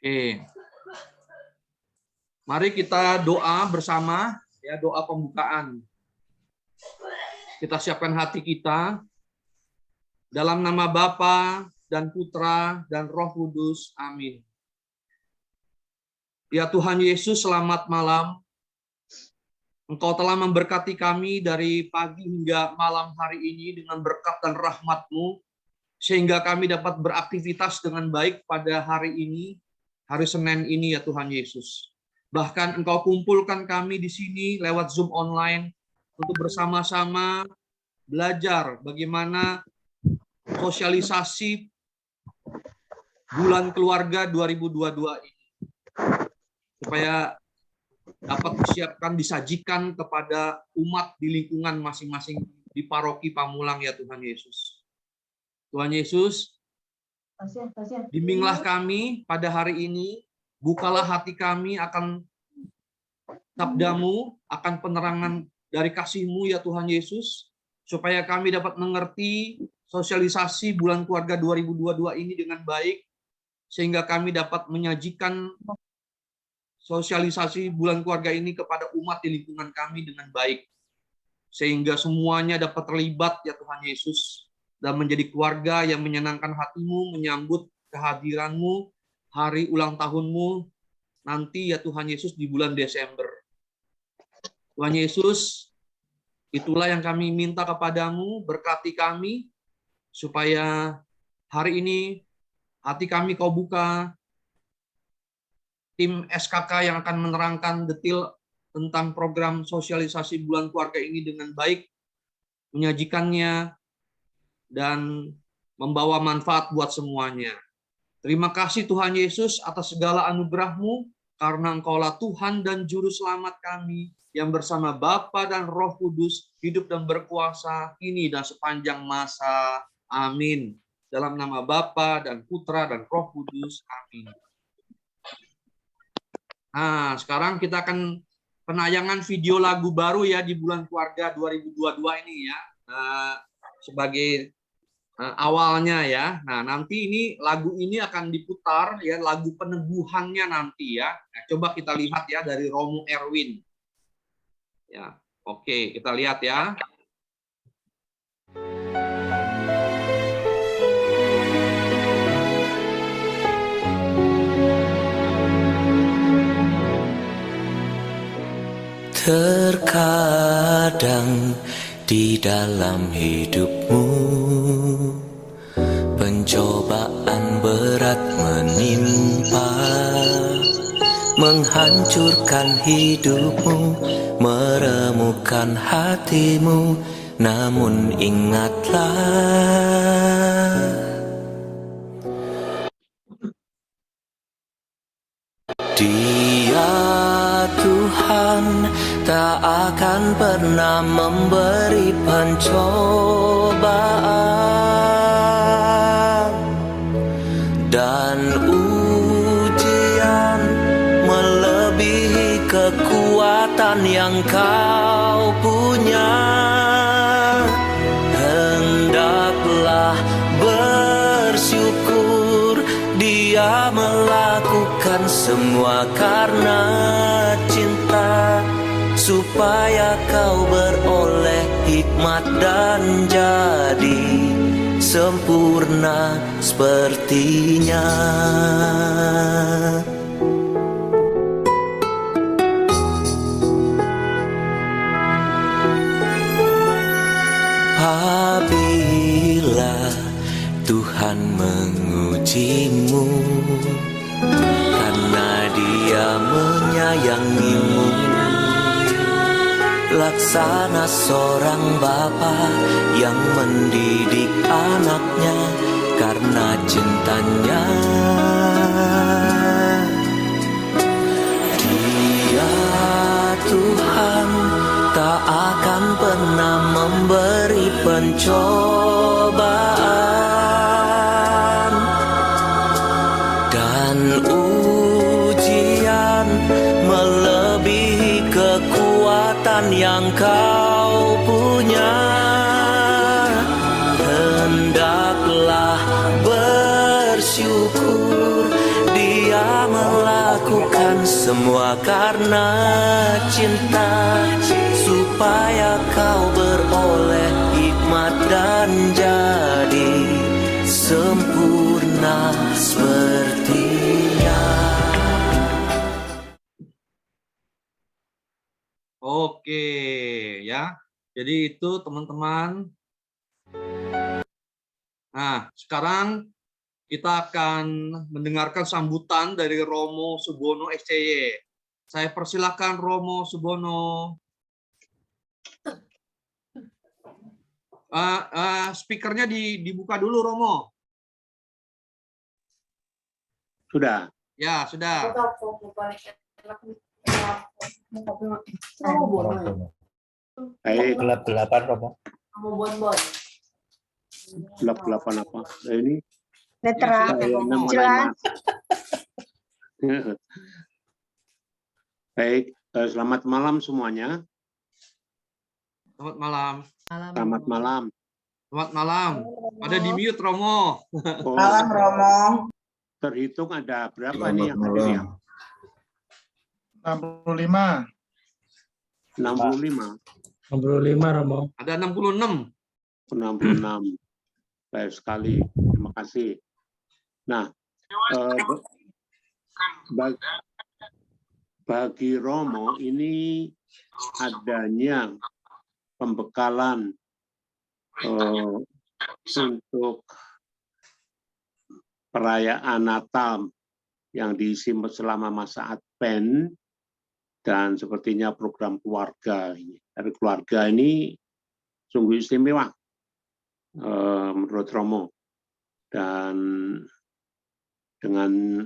Oke. Mari kita doa bersama, ya, doa pembukaan. Kita siapkan hati kita dalam nama Bapa dan Putra dan Roh Kudus. Amin. Ya Tuhan Yesus, selamat malam. Engkau telah memberkati kami dari pagi hingga malam hari ini dengan berkat dan rahmat-Mu, sehingga kami dapat beraktivitas dengan baik pada hari ini, hari Senin ini ya Tuhan Yesus. Bahkan Engkau kumpulkan kami di sini lewat Zoom online untuk bersama-sama belajar bagaimana sosialisasi bulan keluarga 2022 ini. Supaya dapat disiapkan, disajikan kepada umat di lingkungan masing-masing di paroki Pamulang ya Tuhan Yesus. Tuhan Yesus, bimbinglah kami pada hari ini, bukalah hati kami akan sabda-Mu, akan penerangan dari kasih-Mu ya Tuhan Yesus, supaya kami dapat mengerti sosialisasi bulan keluarga 2022 ini dengan baik, sehingga kami dapat menyajikan sosialisasi bulan keluarga ini kepada umat di lingkungan kami dengan baik, sehingga semuanya dapat terlibat ya Tuhan Yesus, dan menjadi keluarga yang menyenangkan hati-Mu, menyambut kehadiran-Mu, hari ulang tahun-Mu nanti ya Tuhan Yesus di bulan Desember. Tuhan Yesus, itulah yang kami minta kepadamu, berkati kami, supaya hari ini hati kami Kau buka, tim SKK yang akan menerangkan detail tentang program sosialisasi bulan keluarga ini dengan baik, menyajikannya, dan membawa manfaat buat semuanya. Terima kasih Tuhan Yesus atas segala anugerah-Mu, karena Engkaulah Tuhan dan Juru Selamat kami, yang bersama Bapa dan Roh Kudus hidup dan berkuasa kini dan sepanjang masa. Amin. Dalam nama Bapa dan Putra dan Roh Kudus. Amin. Nah, sekarang kita akan penayangan video lagu baru ya di bulan keluarga 2022 ini ya. Sebagai awalnya ya. Nah, nanti ini lagu ini akan diputar ya, lagu peneguhannya nanti ya. Nah, coba kita lihat ya dari Romo Erwin. Ya, oke, kita lihat ya. Terkadang di dalam hidupmu pencobaan berat menimpa, menghancurkan hidupmu, meremukkan hatimu. Namun ingatlah, Dia Tuhan tak akan pernah memberi pencobaan dan ujian melebihi kekuatan yang kau punya. Hendaklah bersyukur, Dia melakukan semua karena cinta, supaya kau beroleh hikmat dan jadi sempurna sepertinya. Apabila Tuhan mengujimu, karena Dia menyayangimu, laksana seorang bapa yang mendidik anaknya karena cintanya. Dia Tuhan tak akan pernah memberi pencobaan dan ujian melebihi kekuatan yang kau punya. Hendaklah bersyukur, Dia lakukan semua karena cinta, supaya kau beroleh hikmat dan jadi sempurna sepertinya. Oke, ya. Jadi itu teman-teman. Nah, sekarang kita akan mendengarkan sambutan dari Romo Subono SCY. Saya persilakan Romo Subono. Speakernya dibuka dulu, Romo. Sudah. Ya, sudah. Baik. Gelap-gelapan, Romo. Gelap-gelapan apa? Ini Netra, Ya, jelas. Baik, selamat malam semuanya. Selamat malam. Selamat malam. Selamat malam. Ada di mute, Romo. Oh, Malam, Romo. terhitung ada berapa nih yang hadir ya? 65. 65. 65, Romo. Ada 66. 66. Baik sekali. Terima kasih. Nah, bagi Romo ini adanya pembekalan untuk perayaan Natal yang diisi selama masa Advent, dan sepertinya program keluarga ini. Dari keluarga ini sungguh istimewa menurut Romo. Dan dengan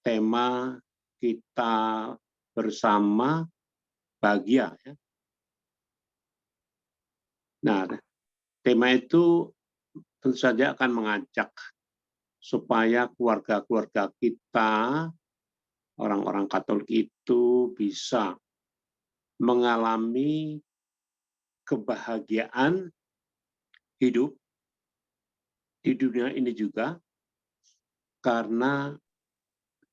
tema kita bersama bahagia. Ya. Nah, tema itu tentu saja akan mengajak supaya keluarga-keluarga kita, orang-orang Katolik itu bisa mengalami kebahagiaan hidup di dunia ini juga, karena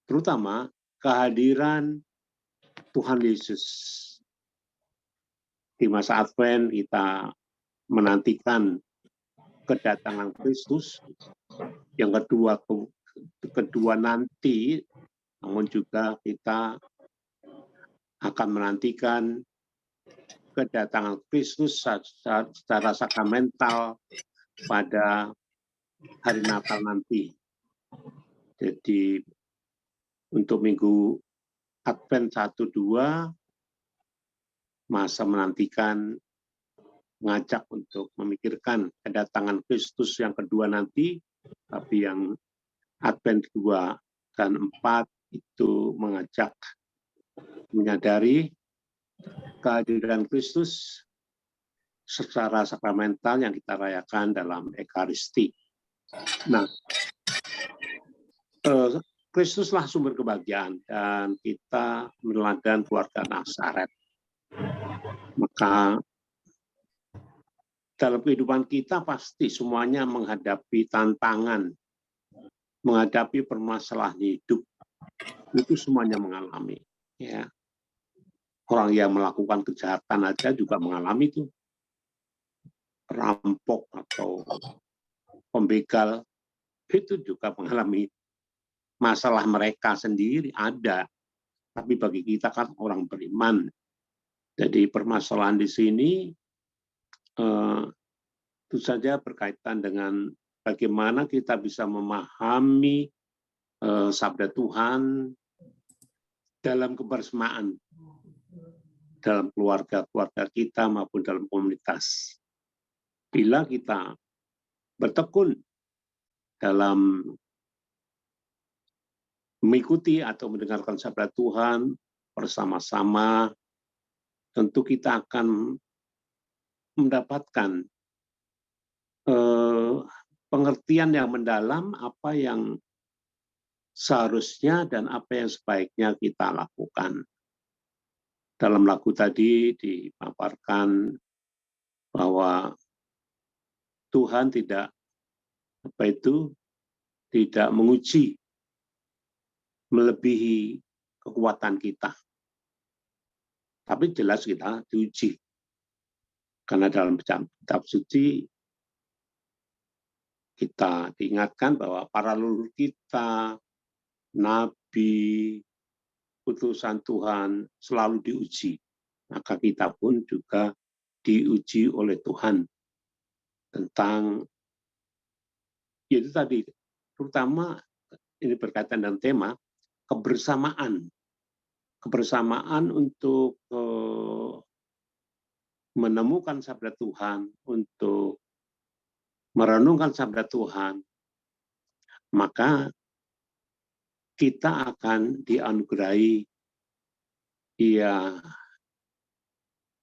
terutama kehadiran Tuhan Yesus. Di masa Advent kita menantikan kedatangan Kristus, yang kedua nanti, namun juga kita akan menantikan kedatangan Kristus secara sakramental pada hari Natal nanti. Jadi untuk minggu Advent 1-2 masa menantikan, mengajak untuk memikirkan kedatangan Kristus yang kedua nanti, tapi yang Advent 2 dan 4 itu mengajak menyadari kehadiran Kristus secara sakramental yang kita rayakan dalam Ekaristi. Nah, Kristuslah sumber kebahagiaan, dan kita meneladani keluarga Nazaret. Maka dalam kehidupan kita pasti semuanya menghadapi tantangan, menghadapi permasalahan hidup, itu semuanya mengalami. Ya. Orang yang melakukan kejahatan aja juga mengalami itu. Perampok atau pembegal itu juga mengalami masalah mereka sendiri, ada. Tapi bagi kita kan orang beriman. Jadi permasalahan di sini itu saja berkaitan dengan bagaimana kita bisa memahami sabda Tuhan dalam kebersamaan, dalam keluarga-keluarga kita maupun dalam komunitas. Bila kita bertekun dalam mengikuti atau mendengarkan sabda Tuhan bersama-sama, tentu kita akan mendapatkan pengertian yang mendalam apa yang seharusnya dan apa yang sebaiknya kita lakukan. Dalam lagu tadi dipaparkan bahwa Tuhan tidak menguji melebihi kekuatan kita. Tapi jelas kita diuji. Karena dalam kitab suci kita diingatkan bahwa para leluhur kita, nabi, utusan Tuhan selalu diuji. Maka kita pun juga diuji oleh Tuhan tentang itu tadi, terutama ini berkaitan dengan tema kebersamaan. Kebersamaan untuk menemukan sabda Tuhan, untuk merenungkan sabda Tuhan, maka kita akan dianugerahi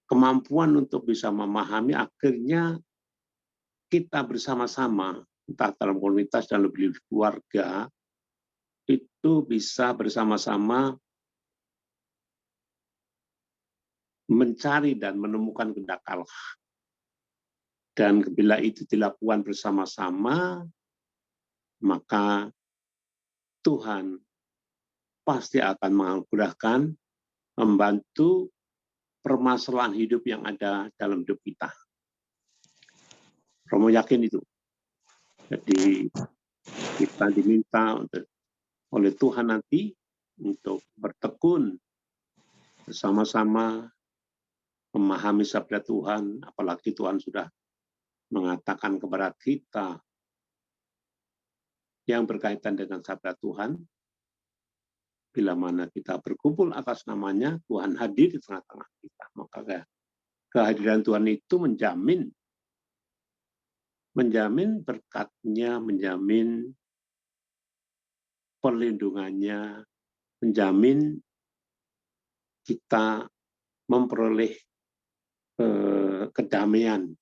kemampuan untuk bisa memahami, akhirnya kita bersama-sama, entah dalam komunitas dan lebih keluarga, itu bisa bersama-sama mencari dan menemukan kehendak Allah. Dan bila itu dilakukan bersama-sama, maka Tuhan pasti akan menganugerahkan, membantu permasalahan hidup yang ada dalam hidup kita. Romo yakin itu. Jadi kita diminta oleh Tuhan nanti untuk bertekun bersama-sama memahami sabda Tuhan, apalagi Tuhan sudah mengatakan kepada kita yang berkaitan dengan sabda Tuhan, bila mana kita berkumpul atas namanya, Tuhan hadir di tengah-tengah kita. Maka kehadiran Tuhan itu menjamin berkatnya, menjamin perlindungannya, menjamin kita memperoleh kedamaian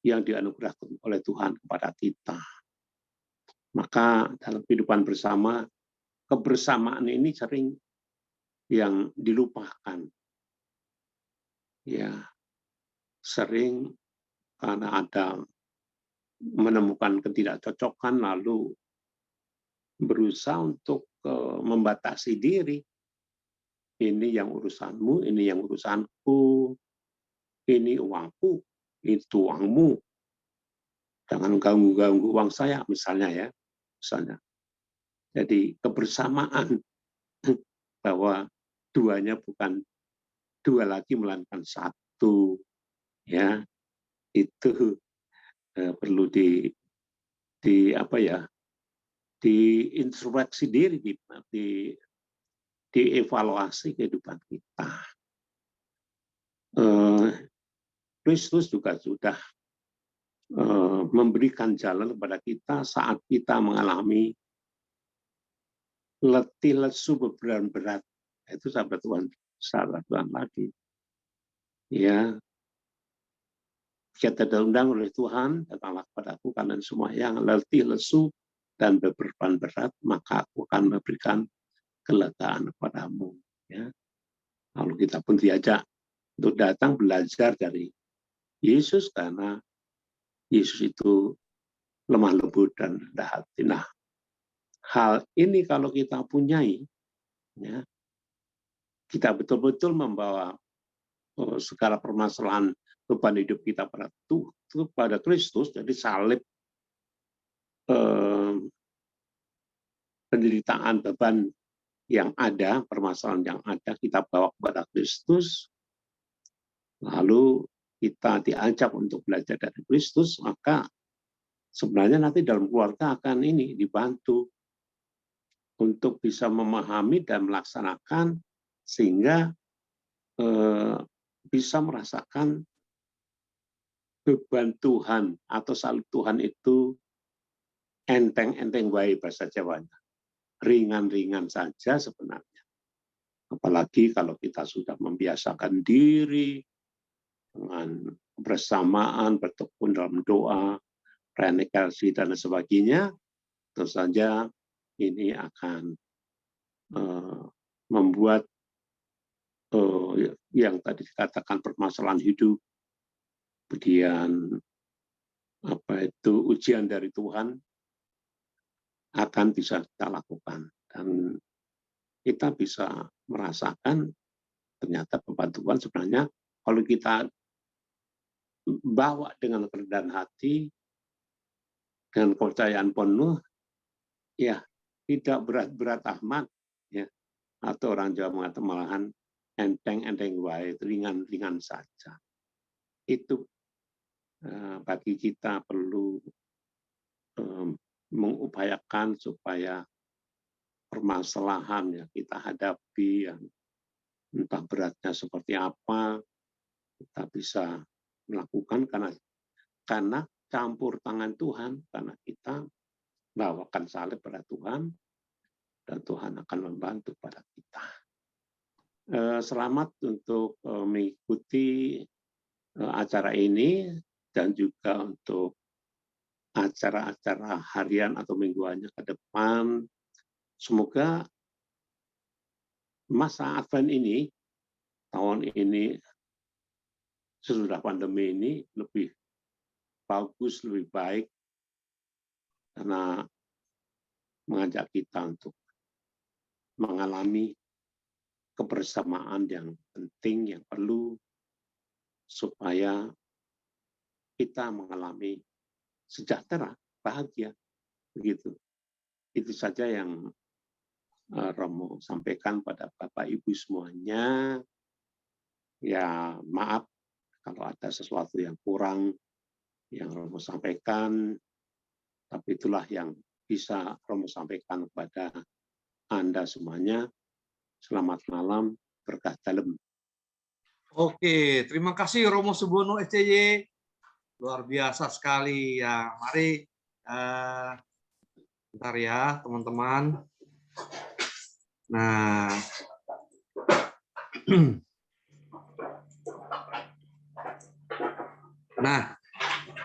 yang dianugerahkan oleh Tuhan kepada kita. Maka dalam kehidupan bersama, kebersamaan ini sering yang dilupakan. Ya, sering karena ada menemukan ketidakcocokan lalu berusaha untuk membatasi diri. Ini yang urusanmu, ini yang urusanku, ini uangku, itu uangmu. Jangan ganggu-ganggu uang saya, misalnya ya. Misalnya. Jadi kebersamaan bahwa duanya bukan dua lagi melainkan satu, ya itu perlu diintrospeksi diri, dievaluasi kehidupan kita. Kristus juga sudah memberikan jalan kepada kita saat kita mengalami letih lesu beban berat. Itu sabda Tuhan lagi. Ya, kita diundang oleh Tuhan, datanglah kepadaku kalian semua yang letih lesu dan beban berat, maka aku akan memberikan kelegaan kepadamu. Ya. Lalu kita pun diajak untuk datang belajar dari Yesus, karena Yesus itu lemah lembut dan rendah hati. Nah, hal ini kalau kita punyai, ya, kita betul-betul membawa segala permasalahan beban hidup kita pada Kristus, jadi salib, penderitaan, beban yang ada, permasalahan yang ada, kita bawa kepada Kristus, lalu kita diajak untuk belajar dari Kristus, maka sebenarnya nanti dalam keluarga akan dibantu untuk bisa memahami dan melaksanakan, sehingga bisa merasakan beban Tuhan atau salib Tuhan itu enteng-enteng wae bahasa Jawanya. Ringan-ringan saja sebenarnya. Apalagi kalau kita sudah membiasakan diri dengan kebersamaan, bertekun dalam doa, renekasi dan sebagainya, tentu saja ini akan membuat yang tadi dikatakan permasalahan hidup, kemudian ujian dari Tuhan akan bisa kita lakukan. Dan kita bisa merasakan ternyata pembantuan sebenarnya kalau kita bawa dengan kerendahan hati, dengan kepercayaan penuh, ya tidak berat-berat amat, ya, atau orang Jawa mengatakan malahan enteng-enteng wae, ringan-ringan saja. Itu bagi kita perlu mengupayakan supaya permasalahan yang kita hadapi, yang entah beratnya seperti apa, kita bisa melakukan karena campur tangan Tuhan, karena kita bawakan salib pada Tuhan, dan Tuhan akan membantu pada kita. Selamat untuk mengikuti acara ini, dan juga untuk acara-acara harian atau mingguannya ke depan. Semoga masa Advent ini, tahun ini, sesudah pandemi ini, lebih bagus, lebih baik, karena mengajak kita untuk mengalami kebersamaan yang penting, yang perlu, supaya kita mengalami sejahtera, bahagia, begitu. Itu saja yang Romo sampaikan pada Bapak Ibu semuanya. Ya maaf kalau ada sesuatu yang kurang yang Romo sampaikan, tapi itulah yang bisa Romo sampaikan kepada Anda semuanya. Selamat malam, berkah dalam. Oke, terima kasih Romo Subono SCY. Luar biasa sekali ya. Mari bentar ya teman-teman. Nah,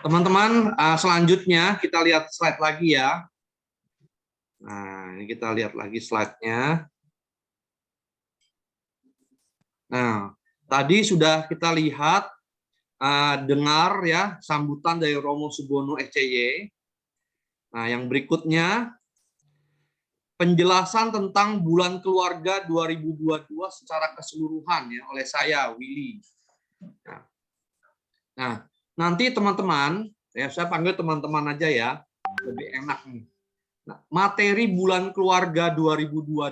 teman-teman, selanjutnya kita lihat slide lagi ya. Nah, ini kita lihat lagi slide-nya. Nah, tadi sudah kita lihat, dengar ya sambutan dari Romo Subono SCY. Nah, yang berikutnya penjelasan tentang bulan keluarga 2022 secara keseluruhan ya oleh saya Willy. Nah, nanti teman-teman, ya saya panggil teman-teman aja ya, lebih enak nih. Nah, materi bulan keluarga 2022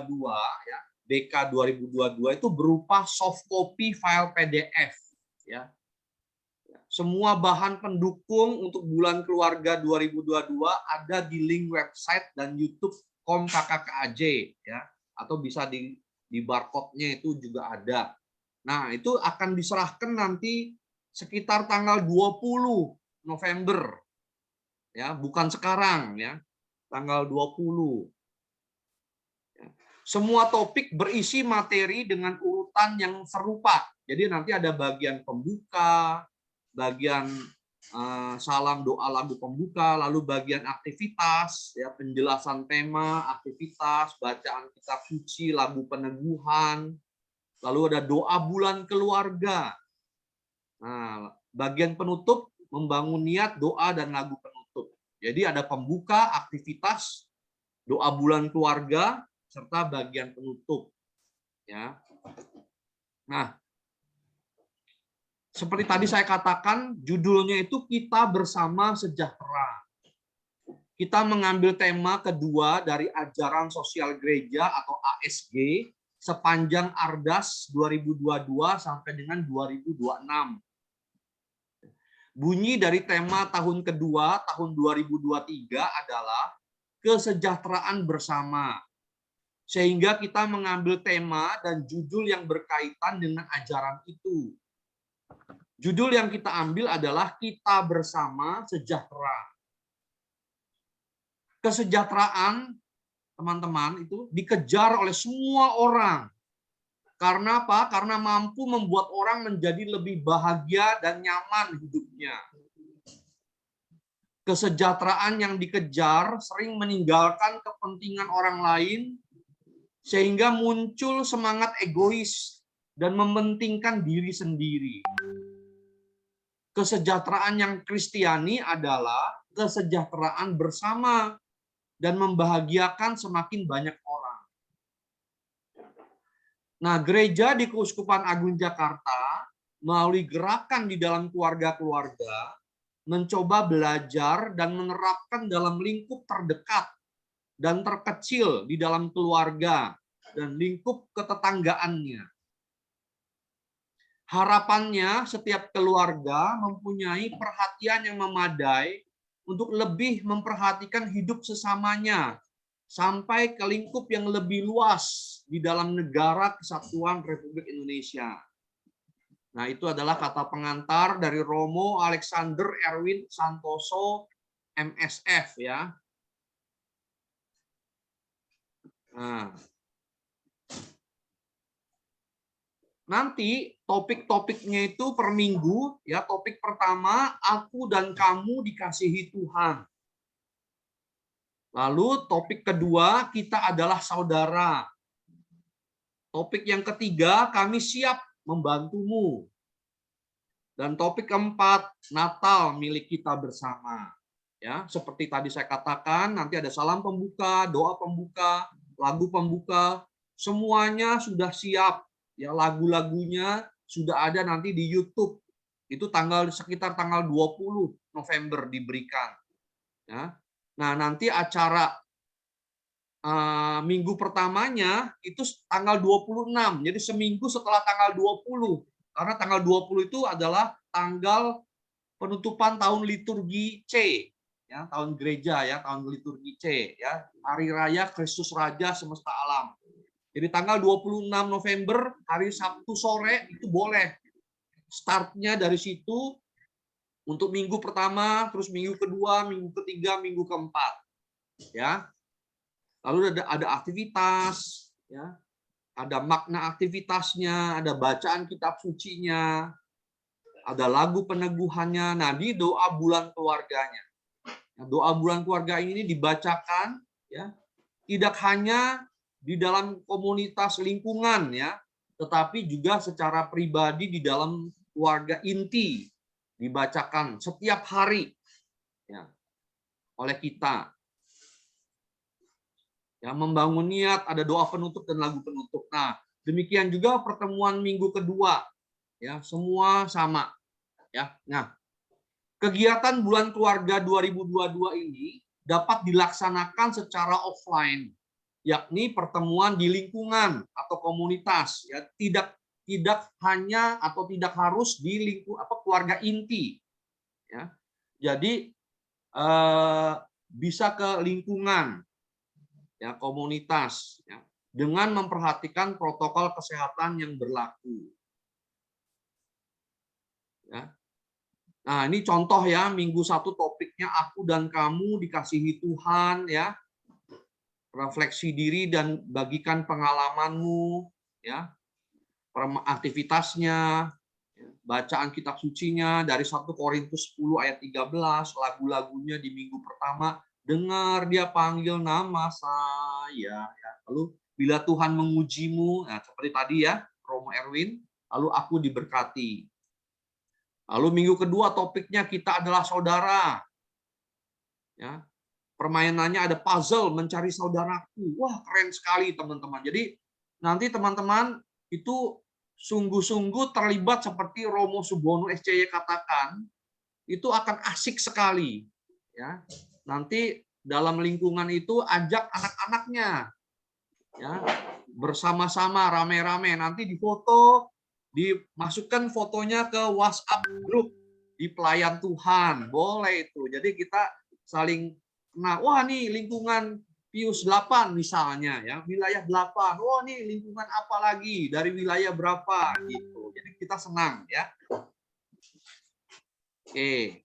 ya, BK 2022 itu berupa soft copy file PDF ya. Semua bahan pendukung untuk bulan keluarga 2022 ada di link website dan YouTube KKKAJ ya, atau bisa di barcode-nya itu juga ada. Nah, itu akan diserahkan nanti sekitar tanggal 20 November. Ya, bukan sekarang ya. Tanggal 20. Semua topik berisi materi dengan urutan yang serupa. Jadi nanti ada bagian pembuka, bagian salam doa lagu pembuka, lalu bagian aktivitas, ya penjelasan tema, aktivitas, bacaan kitab suci, lagu peneguhan, lalu ada doa bulan keluarga. Nah, bagian penutup membangun niat, doa dan lagu penutup. Jadi ada pembuka, aktivitas, doa bulan keluarga, serta bagian penutup. Ya. Nah, seperti tadi saya katakan, judulnya itu Kita Bersama Sejahtera. Kita mengambil tema kedua dari ajaran sosial gereja atau ASG sepanjang Ardas 2022 sampai dengan 2026. Bunyi dari tema tahun kedua, tahun 2023 adalah kesejahteraan bersama. Sehingga kita mengambil tema dan judul yang berkaitan dengan ajaran itu. Judul yang kita ambil adalah Kita Bersama Sejahtera. Kesejahteraan, teman-teman, itu dikejar oleh semua orang. Karena apa? Karena mampu membuat orang menjadi lebih bahagia dan nyaman hidupnya. Kesejahteraan yang dikejar sering meninggalkan kepentingan orang lain, sehingga muncul semangat egois dan mementingkan diri sendiri. Kesejahteraan yang Kristiani adalah kesejahteraan bersama dan membahagiakan semakin banyak orang. Nah, gereja di Keuskupan Agung Jakarta melalui gerakan di dalam keluarga-keluarga mencoba belajar dan menerapkan dalam lingkup terdekat dan terkecil di dalam keluarga dan lingkup ketetanggaannya. Harapannya setiap keluarga mempunyai perhatian yang memadai untuk lebih memperhatikan hidup sesamanya sampai ke lingkup yang lebih luas di dalam negara kesatuan Republik Indonesia. Nah, itu adalah kata pengantar dari Romo Alexander Erwin Santoso, MSF ya. Nah, nanti topik-topiknya itu per minggu ya. Topik pertama, aku dan kamu dikasihi Tuhan. Lalu topik kedua, kita adalah saudara. Topik yang ketiga, kami siap membantumu. Dan topik keempat, Natal milik kita bersama. Ya, seperti tadi saya katakan, nanti ada salam pembuka, doa pembuka, lagu pembuka, semuanya sudah siap. Ya, lagu-lagunya sudah ada nanti di YouTube. Itu sekitar tanggal 20 November diberikan. Ya. Nah, nanti acara minggu pertamanya itu tanggal 26. Jadi seminggu setelah tanggal 20. Karena tanggal 20 itu adalah tanggal penutupan tahun liturgi C. Ya, tahun gereja ya, tahun liturgi C ya. Hari Raya Kristus Raja Semesta Alam. Jadi tanggal 26 November, hari Sabtu sore itu boleh. Startnya dari situ untuk minggu pertama, terus minggu kedua, minggu ketiga, minggu keempat. Ya. Lalu ada aktivitas, ya. Ada makna aktivitasnya, ada bacaan kitab sucinya, ada lagu peneguhannya. Nah, di doa bulan keluarganya. Nah, doa bulan keluarga ini dibacakan ya, tidak hanya di dalam komunitas lingkungan ya, tetapi juga secara pribadi di dalam keluarga inti dibacakan setiap hari ya, oleh kita. Ya, membangun niat, ada doa penutup dan lagu penutup. Nah, demikian juga pertemuan minggu kedua. Ya, semua sama. Ya. Nah, kegiatan bulan keluarga 2022 ini dapat dilaksanakan secara offline, yakni pertemuan di lingkungan atau komunitas. Ya, tidak hanya atau tidak harus di keluarga inti. Ya. Jadi bisa ke lingkungan. Ya, komunitas ya, dengan memperhatikan protokol kesehatan yang berlaku. Ya. Nah, ini contoh ya, minggu 1 topiknya aku dan kamu dikasihi Tuhan ya. Refleksi diri dan bagikan pengalamanmu ya. Aktivitasnya, bacaan kitab sucinya dari 1 Korintus 10 ayat 13, lagu-lagunya di minggu pertama. Dengar dia panggil nama saya. Ya. Lalu bila Tuhan mengujimu, nah, seperti tadi ya, Romo Erwin, lalu aku diberkati. Lalu minggu kedua topiknya kita adalah saudara. Ya. Permainannya ada puzzle mencari saudaraku. Wah, keren sekali teman-teman. Jadi nanti teman-teman itu sungguh-sungguh terlibat seperti Romo Subono SCY katakan, itu akan asik sekali. Ya. Nanti dalam lingkungan itu ajak anak-anaknya ya, bersama-sama rame-rame, nanti difoto, dimasukkan fotonya ke WhatsApp grup di pelayan Tuhan, boleh itu. Jadi kita saling kenal, wah nih lingkungan Pius 8 misalnya ya, wilayah 8. Oh nih lingkungan apa lagi dari wilayah berapa gitu. Jadi kita senang ya. Oke.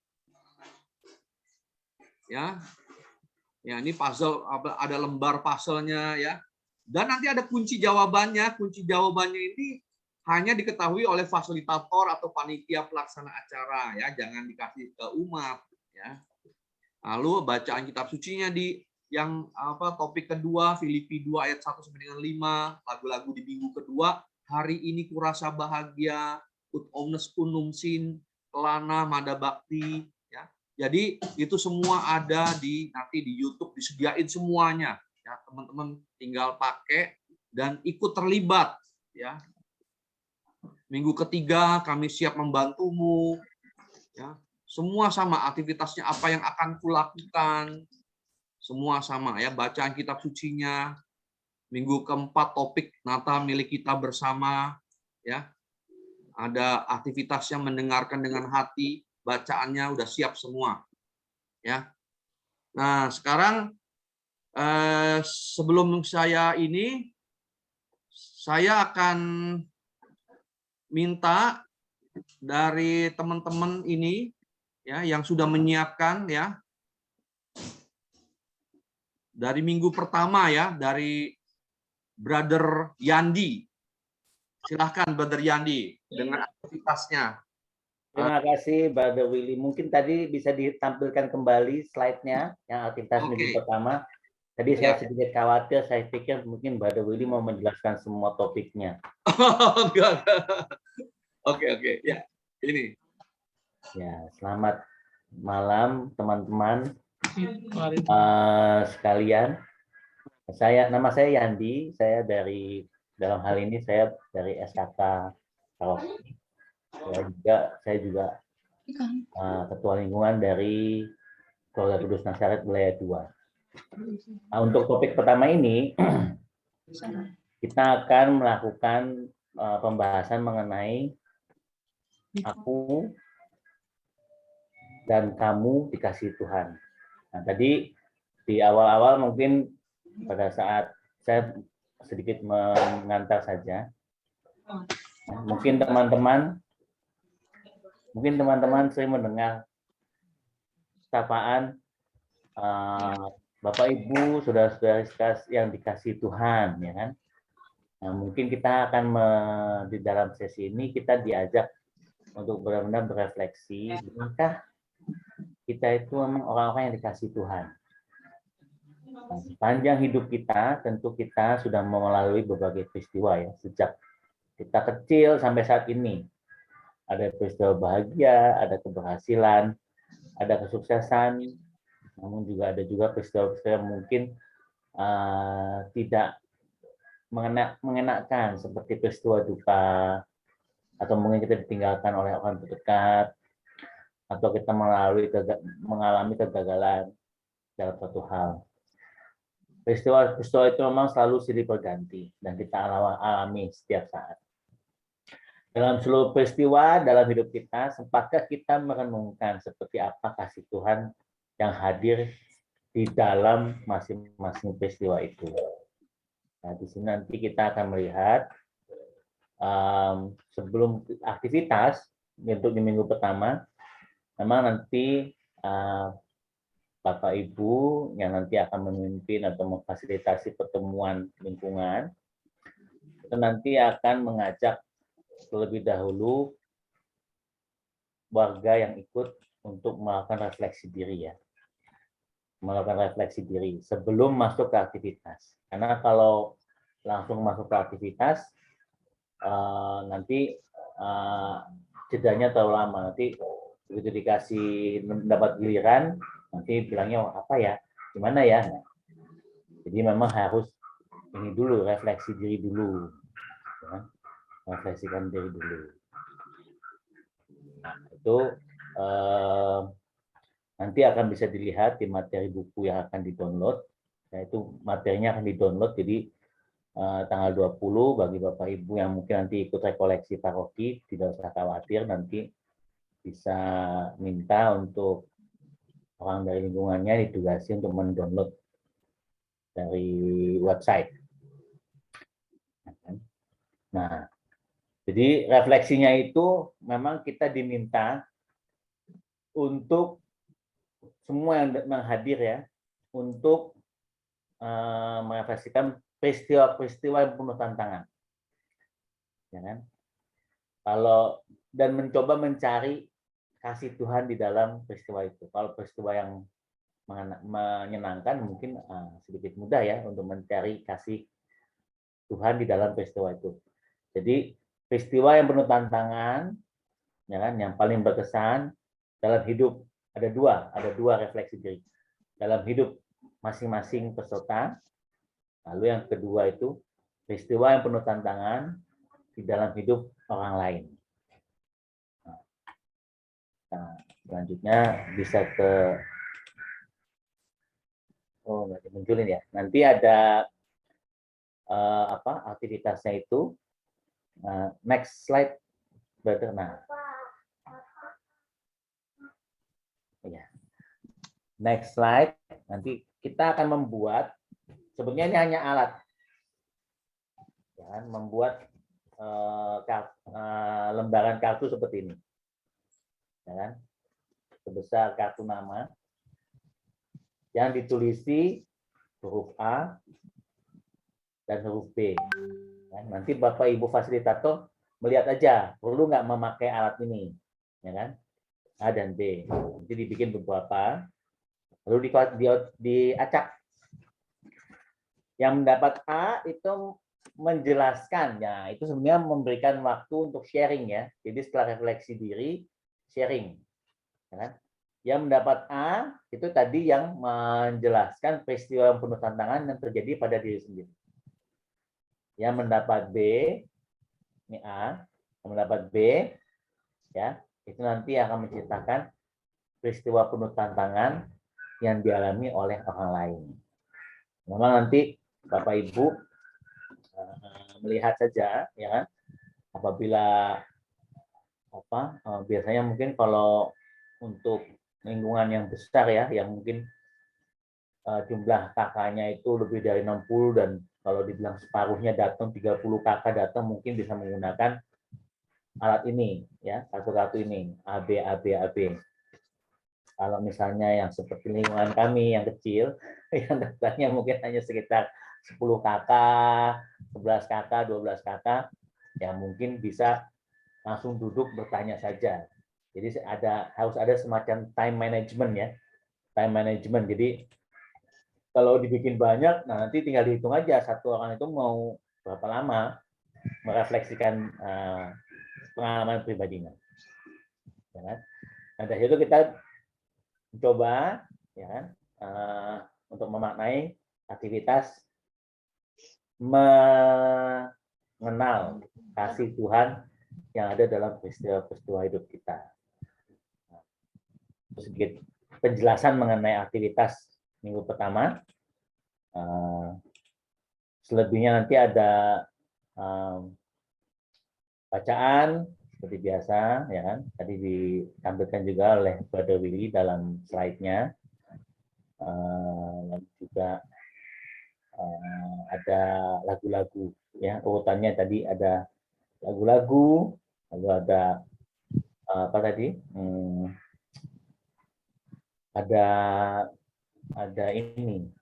Ya. Ya, ini puzzle, ada lembar puzzle-nya ya. Dan nanti ada kunci jawabannya. Kunci jawabannya ini hanya diketahui oleh fasilitator atau panitia pelaksana acara ya, jangan dikasih ke umat ya. Lalu bacaan kitab sucinya di yang topik kedua Filipi 2 ayat 1 sampai dengan 5, lagu-lagu di minggu kedua, hari ini kurasa bahagia, ut omnes unum sin, kelana mada bakti. Jadi itu semua ada nanti di YouTube, disediain semuanya. Ya, teman-teman tinggal pakai dan ikut terlibat ya. Minggu ketiga kami siap membantumu, ya. Semua sama aktivitasnya, apa yang akan kulakukan, semua sama ya. Bacaan kitab sucinya. Minggu keempat topik Natal milik kita bersama, ya. Ada aktivitas yang mendengarkan dengan hati, bacaannya udah siap semua, ya. Nah sekarang sebelum saya akan minta dari teman-teman ini ya yang sudah menyiapkan ya dari minggu pertama ya, dari Brother Yandi. Silahkan Brother Yandi dengan aktivitasnya. Terima kasih, Brother Willy. Mungkin tadi bisa ditampilkan kembali slide-nya yang aktivitas minggu pertama. Tadi saya sedikit khawatir, saya pikir mungkin Brother Willy mau menjelaskan semua topiknya. Enggak. Oke, ya. Ini. Ya, selamat malam teman-teman sekalian. Nama saya Yandi, dalam hal ini saya dari SKK Paroki. Saya juga ketua lingkungan dari Keluarga Kudus Nazaret Wilayah 2. Nah, untuk topik pertama ini kita akan melakukan pembahasan mengenai aku dan kamu dikasihi Tuhan. Nah, tadi di awal-awal mungkin pada saat saya sedikit mengantar saja. Mungkin teman-teman sering mendengar sapaan Bapak Ibu, saudara-saudara yang dikasihi Tuhan, ya kan? Nah, mungkin kita akan di dalam sesi ini kita diajak untuk benar-benar berefleksi, apakah kita itu memang orang-orang yang dikasihi Tuhan. Nah, sepanjang hidup kita, tentu kita sudah melalui berbagai peristiwa ya, sejak kita kecil sampai saat ini. Ada peristiwa bahagia, ada keberhasilan, ada kesuksesan, namun juga ada peristiwa-peristiwa mungkin tidak mengenakan, seperti peristiwa duka, atau mungkin kita ditinggalkan oleh orang terdekat, atau kita mengalami kegagalan dalam suatu hal. Peristiwa itu memang selalu silih berganti dan kita alami setiap saat. Dalam seluruh peristiwa dalam hidup kita, sempatkah kita merenungkan seperti apa kasih Tuhan yang hadir di dalam masing-masing peristiwa itu? Nah, di sini nanti kita akan melihat sebelum aktivitas untuk di minggu pertama, memang nanti Bapak Ibu yang nanti akan memimpin atau memfasilitasi pertemuan lingkungan, itu nanti akan mengajak terlebih dahulu warga yang ikut untuk melakukan refleksi diri ya. Melakukan refleksi diri sebelum masuk ke aktivitas. Karena kalau langsung masuk ke aktivitas, nanti jedanya terlalu lama. Nanti begitu dikasih mendapat giliran, nanti bilangnya apa ya, gimana ya. Nah, jadi memang harus ini dulu, refleksi diri dulu. Ya. Refleksikan diri dulu. Nah, itu nanti akan bisa dilihat di materi buku yang akan di-download. Nah, itu materinya akan di-download, jadi tanggal 20 bagi Bapak Ibu yang mungkin nanti ikut rekoleksi paroki, tidak usah khawatir, nanti bisa minta untuk orang dari lingkungannya ditugasi untuk mendownload dari website. Nah, jadi refleksinya itu memang kita diminta untuk semua yang hadir ya, untuk merefleksikan peristiwa-peristiwa yang penuh tantangan. Ya kan? Dan mencoba mencari kasih Tuhan di dalam peristiwa itu. Kalau peristiwa yang menyenangkan mungkin sedikit mudah ya untuk mencari kasih Tuhan di dalam peristiwa itu. Jadi peristiwa yang penuh tantangan, ya kan, yang paling berkesan dalam hidup ada dua refleksi diri dalam hidup masing-masing peserta. Lalu yang kedua itu peristiwa yang penuh tantangan di dalam hidup orang lain. Nah, selanjutnya bisa ke nggak dimunculin ya. Nanti ada aktivitasnya itu. Next slide, brother. Nah, ya. Next slide. Nanti kita akan membuat. Sebetulnya ini hanya alat. Ya, membuat lembaran kartu seperti ini. Ya kan? Sebesar kartu nama. Yang ditulisi huruf A dan huruf B. Nanti Bapak Ibu fasilitator melihat aja, perlu nggak memakai alat ini, ya kan? A dan B. Nanti dibikin beberapa, lalu diacak. Yang mendapat A itu menjelaskan, ya itu sebenarnya memberikan waktu untuk sharing ya. Jadi setelah refleksi diri, sharing. Ya kan? Yang mendapat A itu tadi yang menjelaskan peristiwa yang penuh tantangan yang terjadi pada diri sendiri. Yang mendapat B, ini A, yang mendapat B, ya itu nanti akan menceritakan peristiwa penuh tantangan yang dialami oleh orang lain. Memang nanti Bapak Ibu melihat saja, ya kan, apabila biasanya mungkin kalau untuk lingkungan yang besar ya, yang mungkin jumlah kakaknya itu lebih dari 60 dan kalau dibilang separuhnya datang 30 kakak datang mungkin bisa menggunakan alat ini ya, kartu-kartu ini AB AB AB. Kalau misalnya yang seperti lingkungan kami yang kecil yang datangnya mungkin hanya sekitar 10 kakak, 11 kakak, 12 kakak, ya mungkin bisa langsung duduk bertanya saja. Jadi harus ada semacam time management ya. Time management. Jadi kalau dibikin banyak, nah nanti tinggal dihitung aja satu orang itu mau berapa lama merefleksikan pengalaman pribadinya. Ya kan? Nah dari itu kita coba ya kan, untuk memaknai aktivitas mengenal kasih Tuhan yang ada dalam peristiwa-peristiwa hidup kita. Sedikit penjelasan mengenai aktivitas minggu pertama. Selebihnya nanti ada bacaan seperti biasa, ya kan? Tadi ditampilkan juga oleh Brother Willy dalam slide-nya. Dan juga ada lagu-lagu, ya urutannya tadi ada lagu-lagu, lalu ada apa tadi? Ada ini.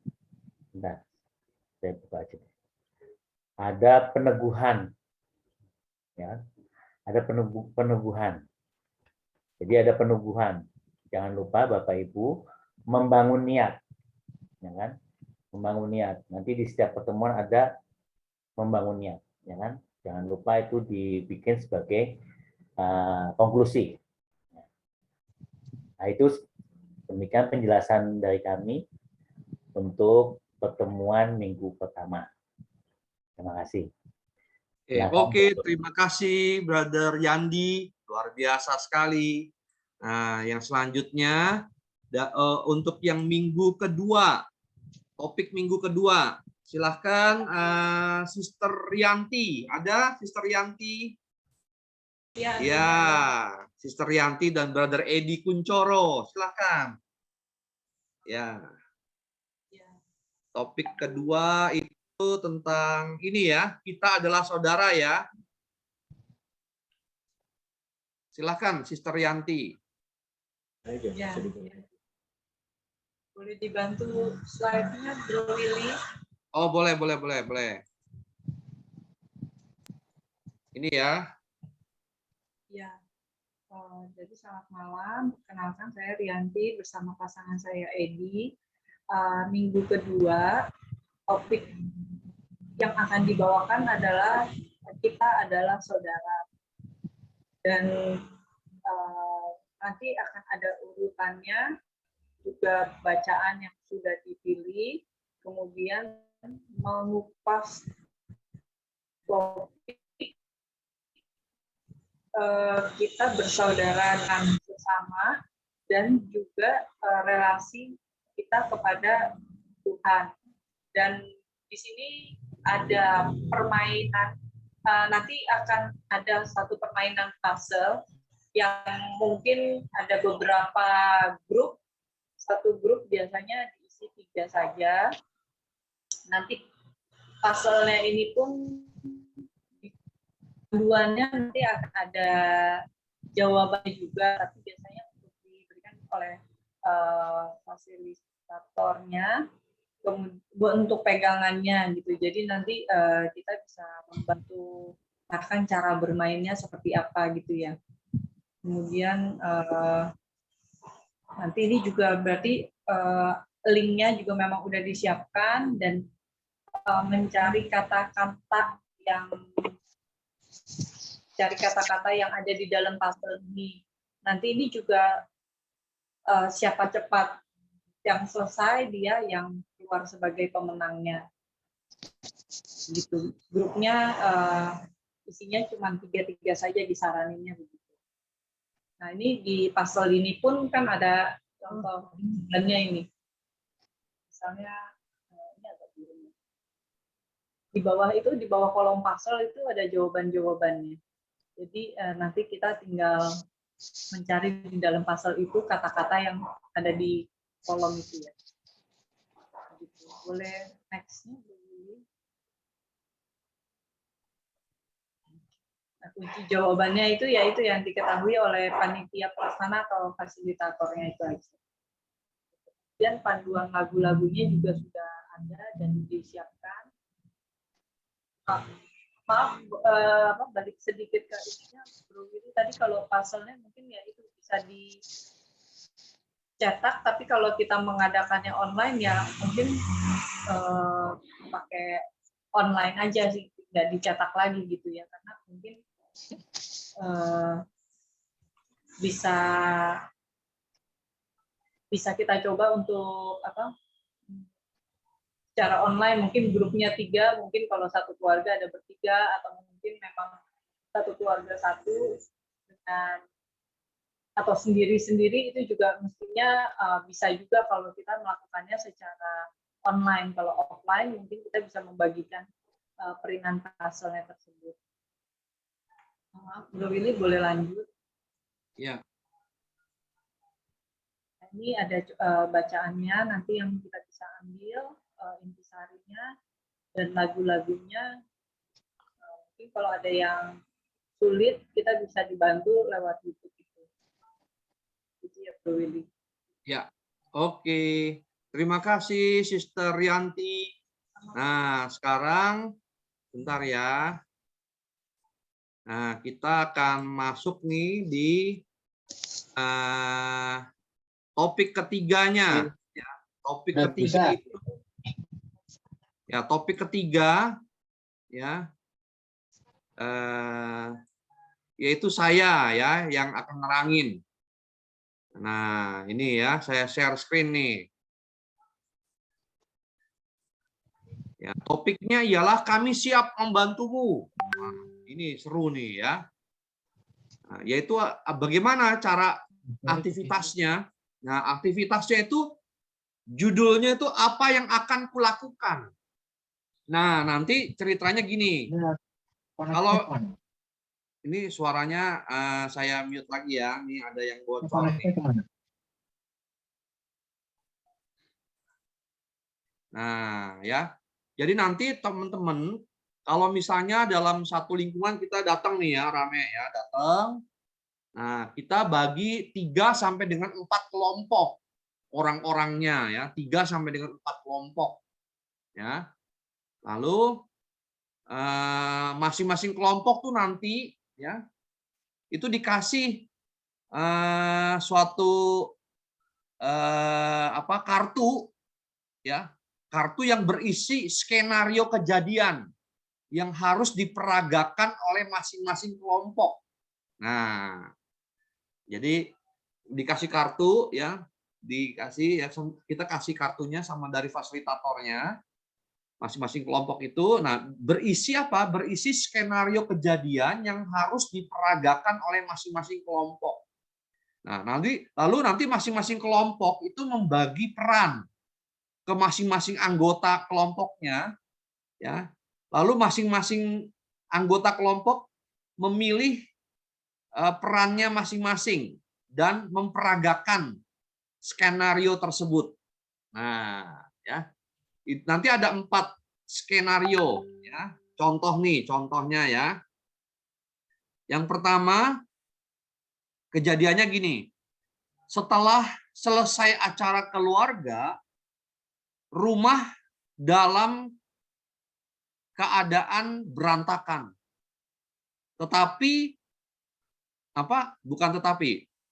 Bentar, saya buka aja. Ada peneguhan, ya, ada peneguhan. Jadi ada peneguhan. Jangan lupa Bapak Ibu membangun niat, ya kan? Membangun niat. Nanti di setiap pertemuan ada membangun niat, ya kan? Jangan lupa itu dibikin sebagai konklusi. Nah itu demikian penjelasan dari kami untuk pertemuan minggu pertama. Terima kasih. Oke, terima kasih Brother Yandi, luar biasa sekali. Nah, yang selanjutnya untuk yang minggu kedua, topik minggu kedua, silahkan Sister Yanti. Ada Sister Yanti? Ya, Sister Yanti dan Brother Edi Kuncoro, silahkan. Ya. Topik kedua itu tentang ini ya, kita adalah saudara ya. Silakan Sister Yanti. Ya. Boleh dibantu slide-nya, Bro Willy? Oh, boleh. Ini ya. Ya. Jadi selamat malam. Perkenalkan saya Rianti bersama pasangan saya Edi. Minggu kedua, topik yang akan dibawakan adalah kita adalah saudara. Dan nanti akan ada urutannya, juga bacaan yang sudah dipilih, kemudian mengupas topik kita bersaudara dengan sesama dan juga relasi kita kepada Tuhan. Dan di sini ada permainan, nanti akan ada satu permainan puzzle yang mungkin ada beberapa grup. Satu grup biasanya diisi 3 saja. Nanti puzzle-nya ini pun panduannya nanti akan ada jawabannya juga, tapi biasanya untuk diberikan oleh fasilitatornya untuk pegangannya gitu. Jadi nanti kita bisa membantu akan cara bermainnya seperti apa gitu ya. Kemudian nanti ini juga berarti linknya juga memang udah disiapkan, dan mencari kata-kata yang ada di dalam puzzle ini. Nanti ini juga siapa cepat yang selesai, dia yang keluar sebagai pemenangnya. Gitu. Grupnya isinya cuma 3-3 saja disaraninnya begitu. Nah, ini di puzzle ini pun kan ada contoh ini. Misalnya ini agak biru. Di bawah kolom puzzle itu ada jawaban-jawabannya. Jadi nanti kita tinggal mencari di dalam puzzle itu kata-kata yang ada di kolom itu ya. Gitu. Boleh next-nya dulu. Nah, kunci jawabannya itu yaitu yang diketahui oleh panitia pelaksana atau fasilitatornya itu aja. Dan panduan lagu-lagunya juga sudah ada dan disiapkan. Maaf, balik sedikit ke ininya, Bro Willy. Tadi kalau puzzle-nya mungkin ya itu bisa dicetak, tapi kalau kita mengadakannya online ya mungkin pakai online aja sih, nggak dicetak lagi gitu ya, karena mungkin bisa kita coba untuk secara online, mungkin grupnya 3, mungkin kalau satu keluarga ada bertiga, atau mungkin memang satu keluarga satu dengan atau sendiri-sendiri, itu juga mestinya bisa juga kalau kita melakukannya secara online. Kalau offline mungkin kita bisa membagikan perinan puzzle-nya tersebut. Maaf, Bro Willy boleh lanjut? Ya. Ini ada bacaannya nanti yang kita bisa ambil intisarinya dan lagu-lagunya. Mungkin kalau ada yang sulit kita bisa dibantu lewat YouTube itu. Itu ya, Bro Willy. Ya, oke. Terima kasih, Sister Rianti. Nah, sekarang bentar ya. Nah, kita akan masuk nih di topik ketiganya. Ya, topik ketiga itu. Ya, topik ketiga ya. Yaitu saya ya yang akan nerangin. Nah, ini ya, saya share screen nih. Ya, topiknya ialah kami siap membantumu. Nah, ini seru nih ya. Nah, yaitu bagaimana cara aktivitasnya. Nah, aktivitasnya itu judulnya itu apa yang akan kulakukan. Nah, nanti ceritanya gini. Kalau ini suaranya saya mute lagi ya. Ini ada yang bocor nih. Nah, ya. Jadi nanti teman-teman, kalau misalnya dalam satu lingkungan kita datang nih ya, rame ya, datang. Nah, kita bagi 3 sampai dengan 4 kelompok orang-orangnya ya, 3 sampai dengan 4 kelompok. Ya. Lalu masing-masing kelompok tuh nanti ya itu dikasih suatu kartu ya, kartu yang berisi skenario kejadian yang harus diperagakan oleh masing-masing kelompok. Nah, jadi dikasih kartu ya, kita kasih kartunya sama dari fasilitatornya. Masing-masing kelompok itu, nah berisi apa? Berisi skenario kejadian yang harus diperagakan oleh masing-masing kelompok. Nah, lalu nanti masing-masing kelompok itu membagi peran ke masing-masing anggota kelompoknya, ya. Lalu masing-masing anggota kelompok memilih perannya masing-masing dan memperagakan skenario tersebut. Nah, ya. Nanti ada 4 skenario, ya. Contohnya ya. Yang pertama, kejadiannya gini. Setelah selesai acara keluarga, rumah dalam keadaan berantakan.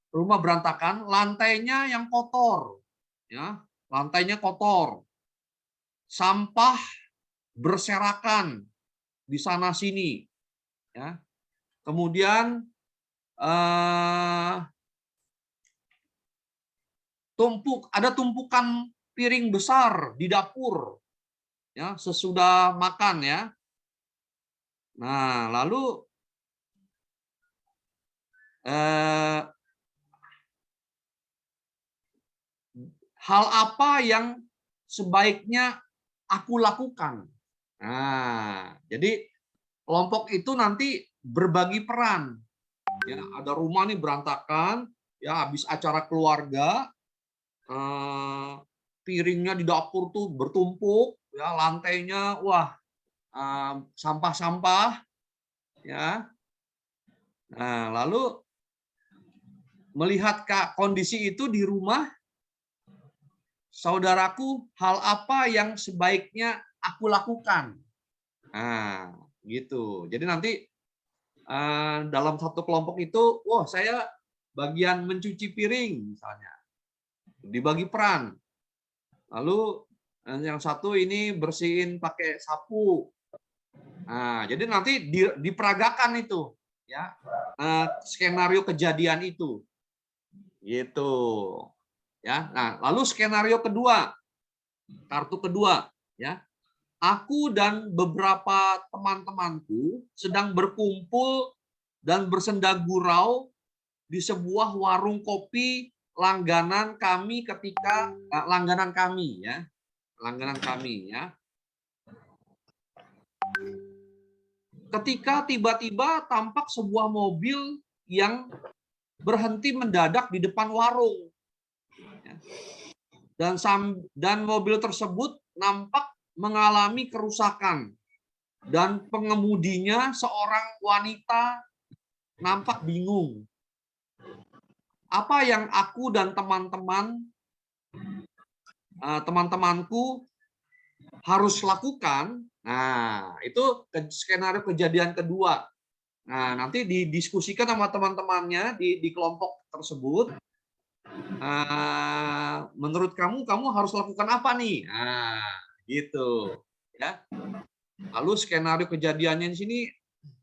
Rumah berantakan, lantainya yang kotor, ya. Lantainya kotor. Sampah berserakan di sana sini, ya. Kemudian ada tumpukan piring besar di dapur, ya, sesudah makan, ya. Nah, lalu hal apa yang sebaiknya aku lakukan? Nah, jadi kelompok itu nanti berbagi peran. Ya, ada rumah nih berantakan, ya habis acara keluarga, piringnya di dapur tuh bertumpuk, ya lantainya, wah, sampah-sampah, ya. Nah, lalu melihat kondisi itu di rumah, saudaraku, hal apa yang sebaiknya aku lakukan? Nah, gitu. Jadi nanti dalam satu kelompok itu, wah, saya bagian mencuci piring misalnya, dibagi peran. Lalu yang satu ini bersihin pakai sapu. Nah, jadi nanti diperagakan itu, ya, skenario kejadian itu, gitu. Ya, nah lalu skenario kedua, kartu kedua, ya. Aku dan beberapa teman-temanku sedang berkumpul dan bersenda gurau di sebuah warung kopi langganan kami ketika tiba-tiba tampak sebuah mobil yang berhenti mendadak di depan warung, dan mobil tersebut nampak mengalami kerusakan, dan pengemudinya seorang wanita nampak bingung. Apa yang aku dan teman-temanku harus lakukan? Nah, itu skenario kejadian kedua. Nah, nanti didiskusikan sama teman-temannya di kelompok tersebut. Menurut kamu harus lakukan apa nih? Nah, gitu, ya. Lalu skenario kejadiannya di sini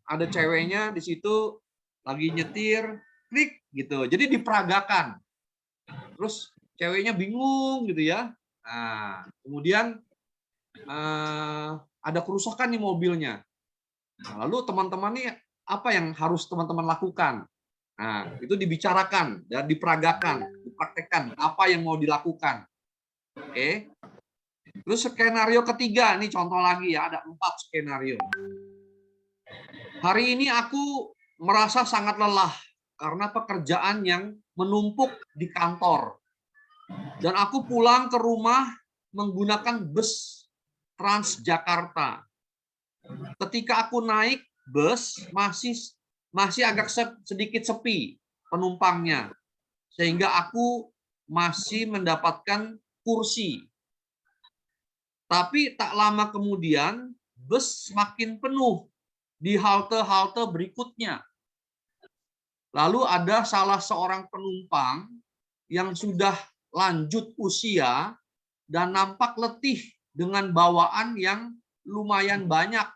ada ceweknya di situ lagi nyetir, klik gitu. Jadi diperagakan. Terus ceweknya bingung gitu, ya. Nah, kemudian ada kerusakan di mobilnya. Nah, lalu teman-teman nih apa yang harus teman-teman lakukan? Nah, itu dibicarakan dan diperagakan, dipraktekkan apa yang mau dilakukan. Oke. Terus skenario ketiga, ini contoh lagi ya, ada 4 skenario. Hari ini aku merasa sangat lelah karena pekerjaan yang menumpuk di kantor. Dan aku pulang ke rumah menggunakan bus Transjakarta. Ketika aku naik bus, masih agak sedikit sepi penumpangnya, sehingga aku masih mendapatkan kursi. Tapi tak lama kemudian bus semakin penuh di halte-halte berikutnya. Lalu ada salah seorang penumpang yang sudah lanjut usia dan nampak letih dengan bawaan yang lumayan banyak.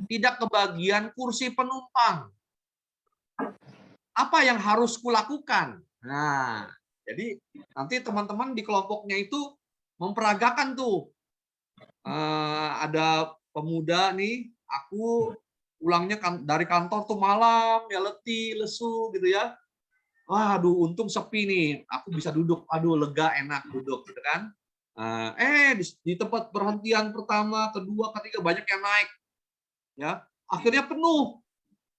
Tidak kebagian kursi penumpang. Apa yang harus kulakukan? Nah, jadi nanti teman-teman di kelompoknya itu memperagakan tuh. ada pemuda nih, aku pulangnya dari kantor tuh malam, ya letih, lesu gitu ya. Waduh, untung sepi nih, aku bisa duduk, aduh lega, enak duduk gitu kan. Di tempat perhentian pertama, kedua, ketiga banyak yang naik, ya akhirnya penuh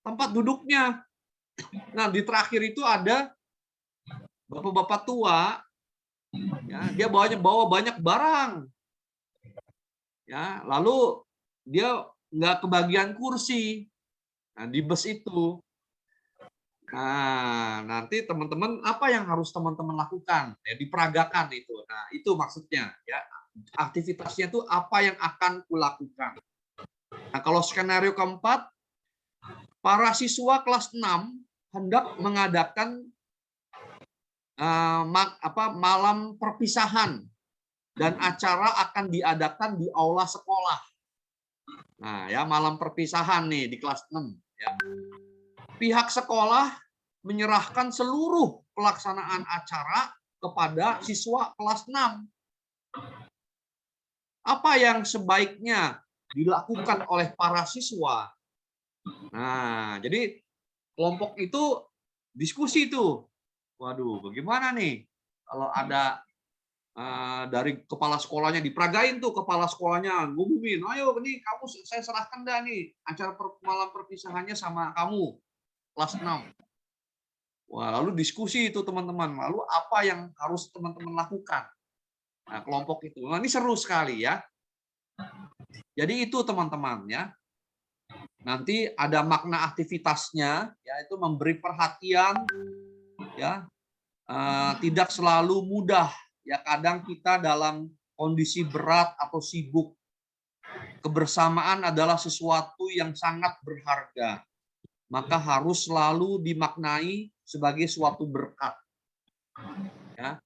tempat duduknya. Nah di terakhir itu ada bapak-bapak tua, ya dia bawa banyak barang, ya lalu dia nggak kebagian kursi, nah, di bus itu. Nah, nanti teman-teman apa yang harus teman-teman lakukan? Ya, diperagakan itu. Nah, itu maksudnya ya. Aktivitasnya itu apa yang akan kulakukan. Nah, kalau skenario keempat, para siswa kelas 6 hendak mengadakan malam perpisahan dan acara akan diadakan di aula sekolah. Nah, ya malam perpisahan nih di kelas 6 ya. Pihak sekolah menyerahkan seluruh pelaksanaan acara kepada siswa kelas 6. Apa yang sebaiknya dilakukan oleh para siswa? Nah, jadi kelompok itu diskusi tuh. Waduh, bagaimana nih kalau ada dari kepala sekolahnya diperagain tuh, kepala sekolahnya ngumumin, ayo nih kamu saya serahkan dah nih acara malam perpisahannya sama kamu kelas 6. Wah, lalu diskusi itu teman-teman. Lalu apa yang harus teman-teman lakukan? Nah, kelompok itu. Nah, ini seru sekali ya. Jadi itu teman-teman ya. Nanti ada makna aktivitasnya, yaitu memberi perhatian, ya. Tidak selalu mudah. Ya, kadang kita dalam kondisi berat atau sibuk. Kebersamaan adalah sesuatu yang sangat berharga. Maka harus selalu dimaknai sebagai suatu berkat. Ya.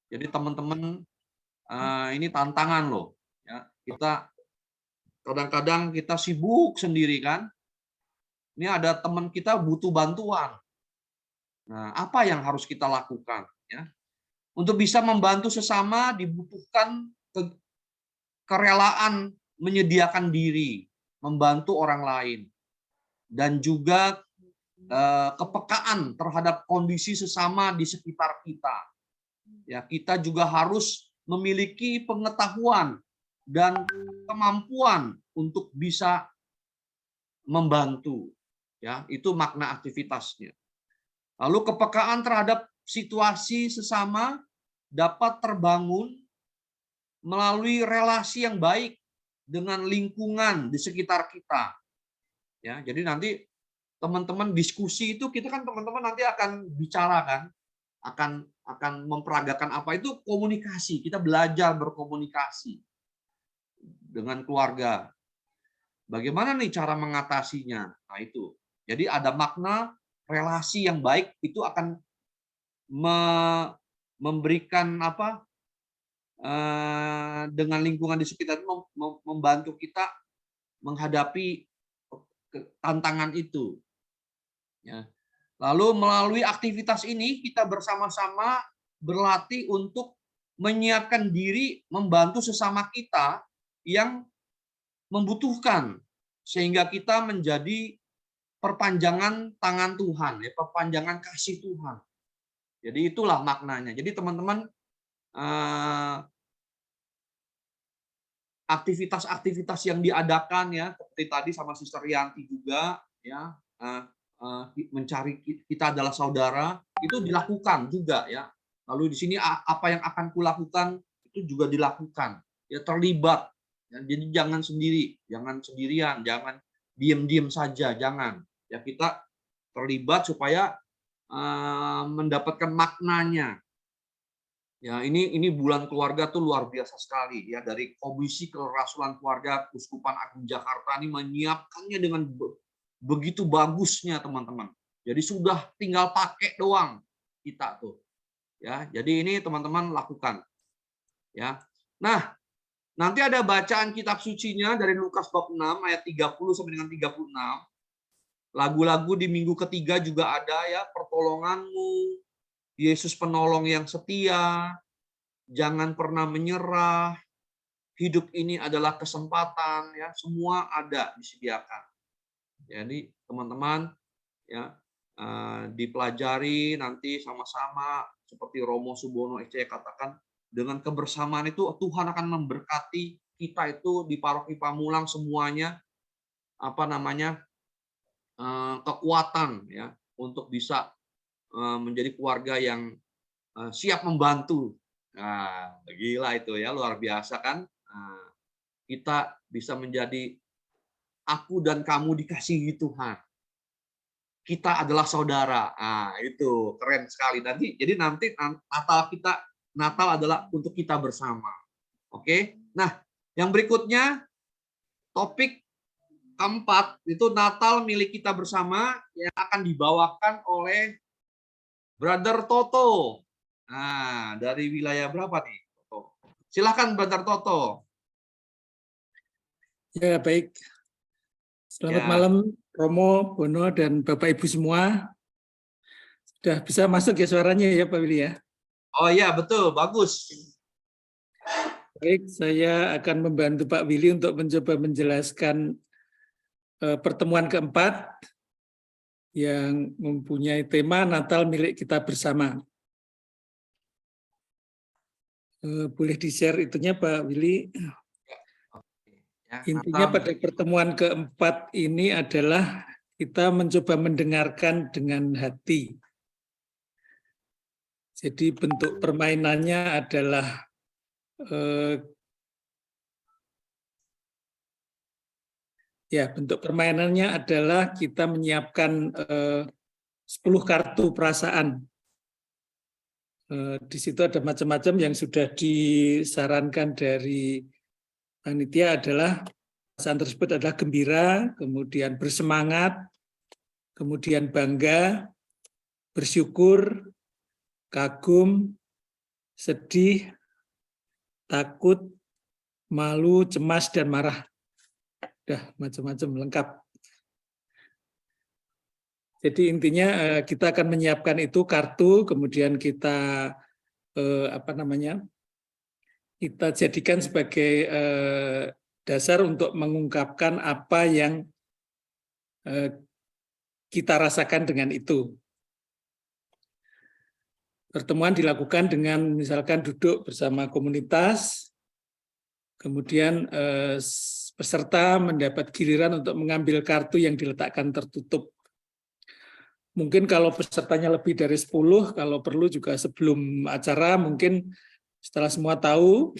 Jadi teman-teman, ini tantangan loh. Ya. Kita kadang-kadang kita sibuk sendiri kan. Ini ada teman kita butuh bantuan. Nah, apa yang harus kita lakukan? Ya. Untuk bisa membantu sesama dibutuhkan kerelaan menyediakan diri, membantu orang lain. Dan juga kepekaan terhadap kondisi sesama di sekitar kita. Ya, kita juga harus memiliki pengetahuan dan kemampuan untuk bisa membantu. Ya, itu makna aktivitasnya. Lalu kepekaan terhadap situasi sesama dapat terbangun melalui relasi yang baik dengan lingkungan di sekitar kita. Ya, jadi nanti teman-teman diskusi itu kita kan teman-teman nanti akan bicara kan, akan memperagakan apa itu komunikasi. Kita belajar berkomunikasi dengan keluarga. Bagaimana nih cara mengatasinya? Nah itu. Jadi ada makna relasi yang baik itu akan memberikan apa? Dengan lingkungan di sekitar itu membantu kita menghadapi tantangan itu. Ya. Lalu melalui aktivitas ini kita bersama-sama berlatih untuk menyiapkan diri membantu sesama kita yang membutuhkan sehingga kita menjadi perpanjangan tangan Tuhan, ya, perpanjangan kasih Tuhan. Jadi itulah maknanya. Jadi teman-teman aktivitas-aktivitas yang diadakan ya seperti tadi sama Sister Yanti juga ya mencari kita adalah saudara itu dilakukan juga ya. Lalu di sini apa yang akan kulakukan itu juga dilakukan ya, terlibat ya, jadi jangan sendiri, jangan sendirian, jangan diem-diem saja, jangan ya, kita terlibat supaya mendapatkan maknanya. Ya, ini bulan keluarga tuh luar biasa sekali ya, dari Komisi Kerasulan Keluarga Uskupan Agung Jakarta ini menyiapkannya dengan begitu bagusnya teman-teman. Jadi sudah tinggal pakai doang kita tuh. Ya, jadi ini teman-teman lakukan. Ya. Nah, nanti ada bacaan kitab sucinya dari Lukas bab 6 ayat 30 sampai dengan 36. Lagu-lagu di minggu ketiga juga ada ya, pertolonganmu, Yesus penolong yang setia, jangan pernah menyerah, hidup ini adalah kesempatan, ya, semua ada disediakan. Jadi teman-teman, ya, dipelajari nanti sama-sama seperti Romo Subono SC katakan, dengan kebersamaan itu Tuhan akan memberkati kita itu di Paroki Pamulang semuanya kekuatan, ya, untuk bisa menjadi keluarga yang siap membantu. Nah, gila itu ya, luar biasa kan? Nah, kita bisa menjadi aku dan kamu dikasihi Tuhan. Kita adalah saudara. Nah, itu keren sekali. Jadi nanti Natal adalah untuk kita bersama. Oke. Nah, yang berikutnya topik keempat itu Natal milik kita bersama yang akan dibawakan oleh Brother Toto. Nah, dari wilayah berapa nih, Toto? Silakan Brother Toto. Ya, baik. Selamat malam Romo, Bono, dan Bapak Ibu semua. Sudah bisa masuk ya suaranya ya Pak Willy ya? Oh iya, betul. Bagus. Baik, saya akan membantu Pak Willy untuk mencoba menjelaskan pertemuan keempat yang mempunyai tema Natal milik kita bersama. Boleh di-share itunya Pak Willy? Ya, Intinya Natal pada pertemuan keempat ini adalah kita mencoba mendengarkan dengan hati. Jadi bentuk permainannya adalah bentuk permainannya adalah kita menyiapkan 10 kartu perasaan. Di situ ada macam-macam yang sudah disarankan dari panitia adalah perasaan tersebut adalah gembira, kemudian bersemangat, kemudian bangga, bersyukur, kagum, sedih, takut, malu, cemas, dan marah. Udah macam-macam lengkap. Jadi intinya kita akan menyiapkan itu kartu, kemudian kita kita jadikan sebagai dasar untuk mengungkapkan apa yang kita rasakan dengan itu. Pertemuan dilakukan dengan misalkan duduk bersama komunitas, kemudian peserta mendapat giliran untuk mengambil kartu yang diletakkan tertutup. Mungkin kalau pesertanya lebih dari 10, kalau perlu juga sebelum acara, mungkin setelah semua tahu,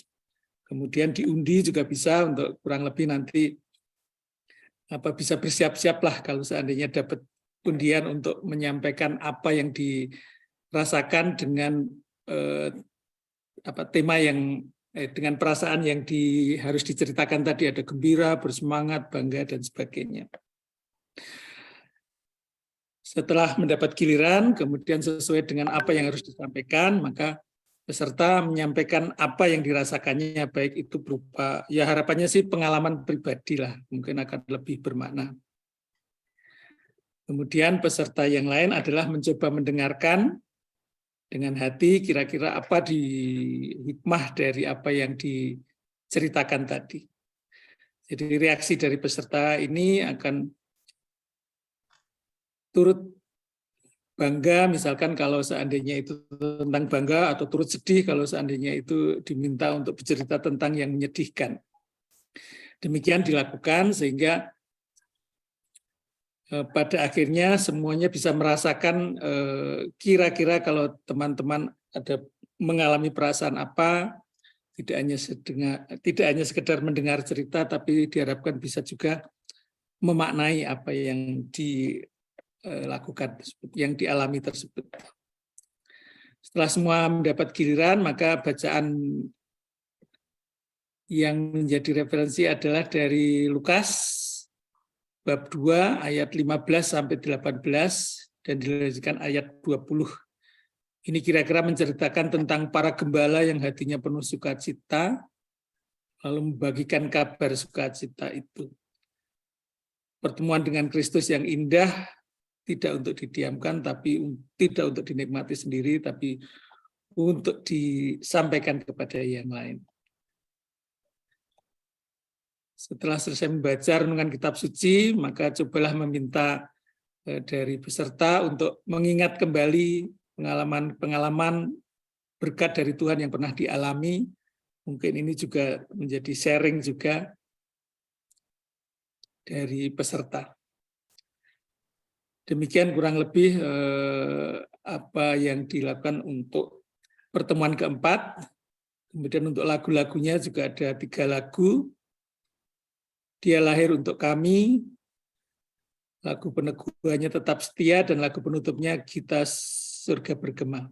kemudian diundi juga bisa untuk kurang lebih nanti bisa bersiap-siap lah kalau seandainya dapat undian untuk menyampaikan apa yang dirasakan dengan tema yang dengan perasaan yang harus diceritakan tadi, ada gembira, bersemangat, bangga, dan sebagainya. Setelah mendapat giliran, kemudian sesuai dengan apa yang harus disampaikan, maka peserta menyampaikan apa yang dirasakannya, baik itu berupa, ya harapannya sih pengalaman pribadi lah, mungkin akan lebih bermakna. Kemudian peserta yang lain adalah mencoba mendengarkan dengan hati kira-kira apa di hikmah dari apa yang diceritakan tadi. Jadi reaksi dari peserta ini akan turut bangga, misalkan kalau seandainya itu tentang bangga, atau turut sedih kalau seandainya itu diminta untuk bercerita tentang yang menyedihkan. Demikian dilakukan sehingga pada akhirnya semuanya bisa merasakan kira-kira kalau teman-teman ada mengalami perasaan apa, tidak hanya sekedar mendengar cerita, tapi diharapkan bisa juga memaknai apa yang dilakukan, yang dialami tersebut. Setelah semua mendapat giliran, maka bacaan yang menjadi referensi adalah dari Lukas bab 2 ayat 15 sampai 18 dan dilanjutkan ayat 20. Ini kira-kira menceritakan tentang para gembala yang hatinya penuh sukacita, lalu membagikan kabar sukacita itu. Pertemuan dengan Kristus yang indah, tidak untuk didiamkan, tapi tidak untuk dinikmati sendiri, tapi untuk disampaikan kepada yang lain. Setelah selesai membaca renungan kitab suci, maka cobalah meminta dari peserta untuk mengingat kembali pengalaman-pengalaman berkat dari Tuhan yang pernah dialami. Mungkin ini juga menjadi sharing juga dari peserta. Demikian kurang lebih apa yang dilakukan untuk pertemuan keempat. Kemudian untuk lagu-lagunya juga ada 3 lagu. Dia lahir untuk kami, lagu peneguhannya tetap setia, dan lagu penutupnya Kita Surga Bergema.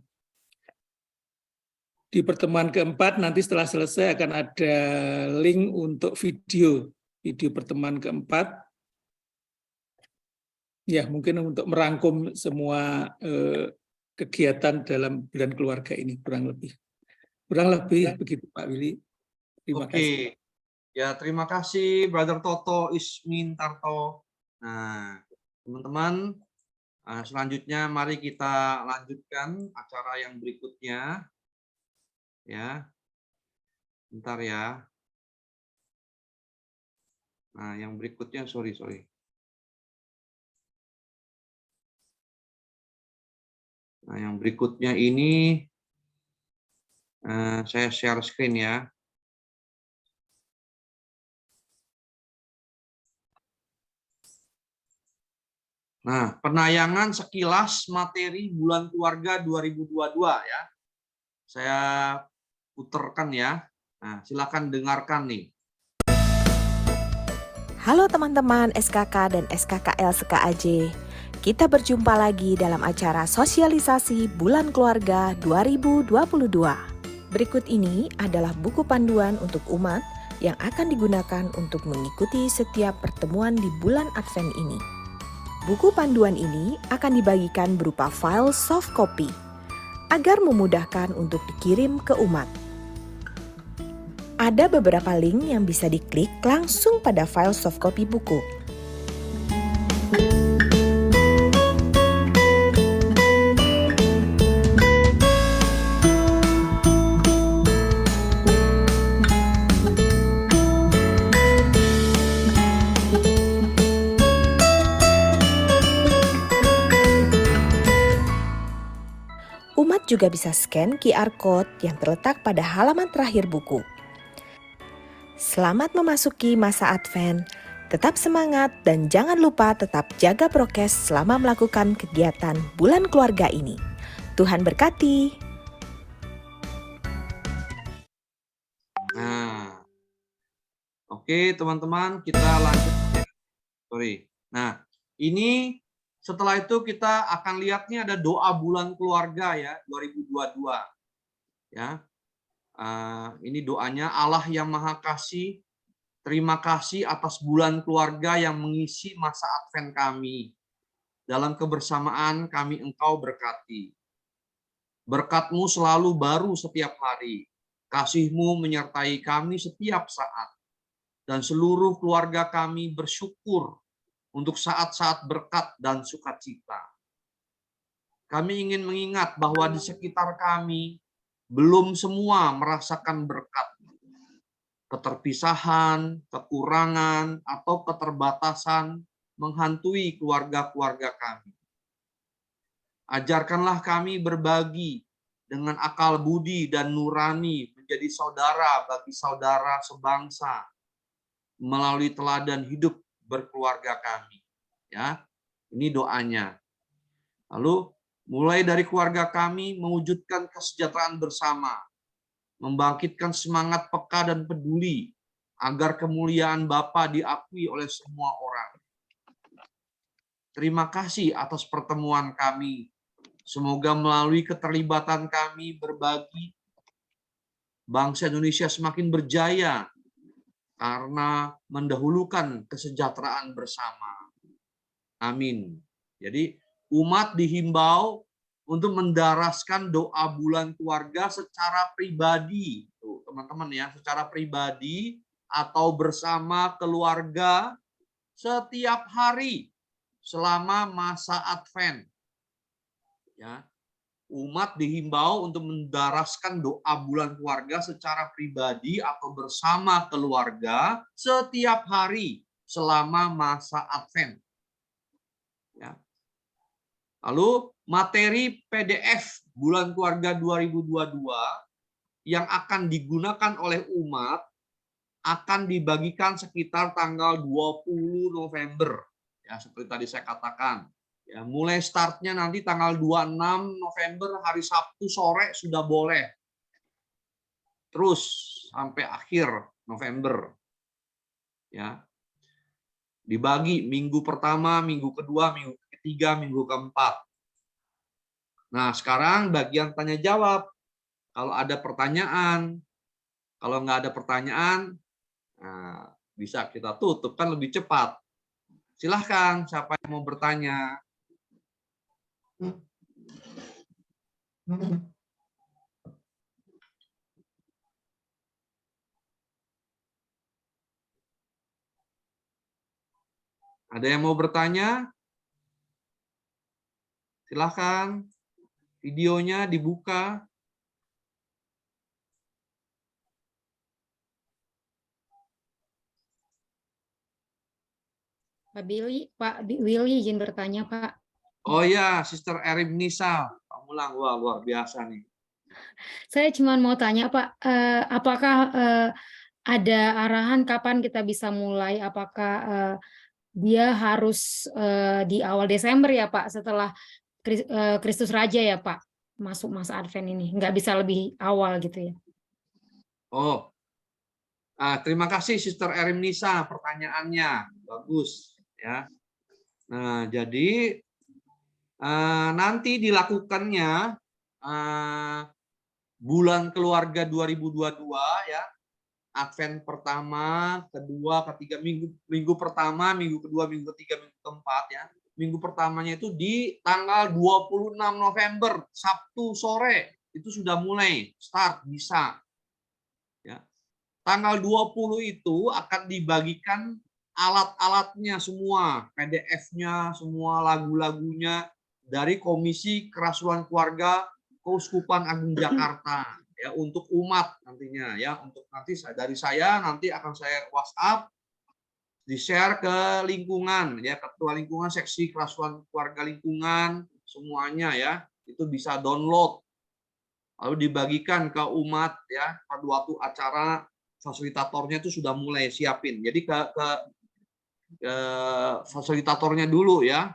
Di pertemuan keempat nanti setelah selesai akan ada link untuk video pertemuan keempat. Ya, mungkin untuk merangkum semua kegiatan dalam bulan keluarga ini kurang lebih. Kurang lebih begitu Pak Willy. Terima kasih. Ya, terima kasih Brother Toto Ismin Tarto. Nah, teman-teman, selanjutnya mari kita lanjutkan acara yang berikutnya. Ya, bentar ya. Nah, yang berikutnya, sorry. Nah, yang berikutnya ini saya share screen ya. Nah, penayangan sekilas materi Bulan Keluarga 2022 ya. Saya puterkan ya. Nah, silakan dengarkan nih. Halo teman-teman SKK dan SKKL SKAJ. Kita berjumpa lagi dalam acara sosialisasi Bulan Keluarga 2022. Berikut ini adalah buku panduan untuk umat yang akan digunakan untuk mengikuti setiap pertemuan di bulan Advent ini. Buku panduan ini akan dibagikan berupa file soft copy agar memudahkan untuk dikirim ke umat. Ada beberapa link yang bisa diklik langsung pada file soft copy buku. Umat juga bisa scan QR Code yang terletak pada halaman terakhir buku. Selamat memasuki masa Advent, tetap semangat dan jangan lupa tetap jaga prokes selama melakukan kegiatan Bulan Keluarga ini. Tuhan berkati. Nah, oke teman-teman, kita lanjut. Nah, ini setelah itu kita akan lihatnya ada doa Bulan Keluarga ya 2022. Ya. Ini doanya, Allah yang Maha Kasih, terima kasih atas bulan keluarga yang mengisi masa Advent kami. Dalam kebersamaan kami Engkau berkati. Berkat-Mu selalu baru setiap hari. Kasih-Mu menyertai kami setiap saat. Dan seluruh keluarga kami bersyukur untuk saat-saat berkat dan sukacita. Kami ingin mengingat bahwa di sekitar kami belum semua merasakan berkat. Keterpisahan, kekurangan, atau keterbatasan menghantui keluarga-keluarga kami. Ajarkanlah kami berbagi dengan akal budi dan nurani menjadi saudara bagi saudara sebangsa melalui teladan hidup berkeluarga kami. Ya, ini doanya. Lalu mulai dari keluarga kami mewujudkan kesejahteraan bersama, membangkitkan semangat peka dan peduli agar kemuliaan Bapa diakui oleh semua orang. Terima kasih atas pertemuan kami. Semoga melalui keterlibatan kami berbagi, bangsa Indonesia semakin berjaya karena mendahulukan kesejahteraan bersama. Amin. Jadi umat dihimbau untuk mendaraskan doa bulan keluarga secara pribadi, teman-teman ya, secara pribadi atau bersama keluarga setiap hari selama masa Advent. Ya. umat dihimbau untuk mendaraskan doa bulan keluarga secara pribadi atau bersama keluarga setiap hari selama masa Advent. Ya. Lalu materi PDF bulan keluarga 2022 yang akan digunakan oleh umat akan dibagikan sekitar tanggal 20 November. Ya, seperti tadi saya katakan. Ya, mulai startnya nanti tanggal 26 November hari Sabtu sore sudah boleh. Terus sampai akhir November. Ya. Dibagi minggu pertama, minggu kedua, minggu ketiga, minggu keempat. Nah, sekarang bagian tanya jawab. Kalau ada pertanyaan, kalau nggak ada pertanyaan, nah, bisa kita tutup kan lebih cepat. Silahkan siapa yang mau bertanya. Ada yang mau bertanya? Silahkan. Videonya dibuka. Pak Willy izin bertanya, Pak. Oh ya, Sister Erim Nisa. Kamu ulang, wah luar biasa nih. Saya cuma mau tanya, Pak, apakah ada arahan kapan kita bisa mulai? Apakah dia harus di awal Desember ya, Pak, setelah Kristus Raja ya, Pak, masuk masa Advent ini? Nggak bisa lebih awal gitu ya? Oh, terima kasih Sister Erim Nisa pertanyaannya. Bagus. Ya. Nah, jadi nanti dilakukannya bulan keluarga 2022 ya. Advent pertama, kedua, ketiga, minggu pertama, minggu kedua, minggu ketiga, minggu keempat ya. Minggu pertamanya itu di tanggal 26 November, Sabtu sore. Itu sudah mulai start bisa. Ya. Tanggal 20 itu akan dibagikan alat-alatnya semua, PDF-nya, semua lagu-lagunya dari Komisi Kerasulan Keluarga Keuskupan Agung Jakarta ya untuk umat nantinya ya, untuk nanti dari saya nanti akan saya WhatsApp di-share ke lingkungan ya, ketua lingkungan, seksi kerasulan keluarga lingkungan semuanya ya, itu bisa download lalu dibagikan ke umat ya pada waktu acara. Fasilitatornya itu sudah mulai siapin, jadi ke fasilitatornya dulu ya.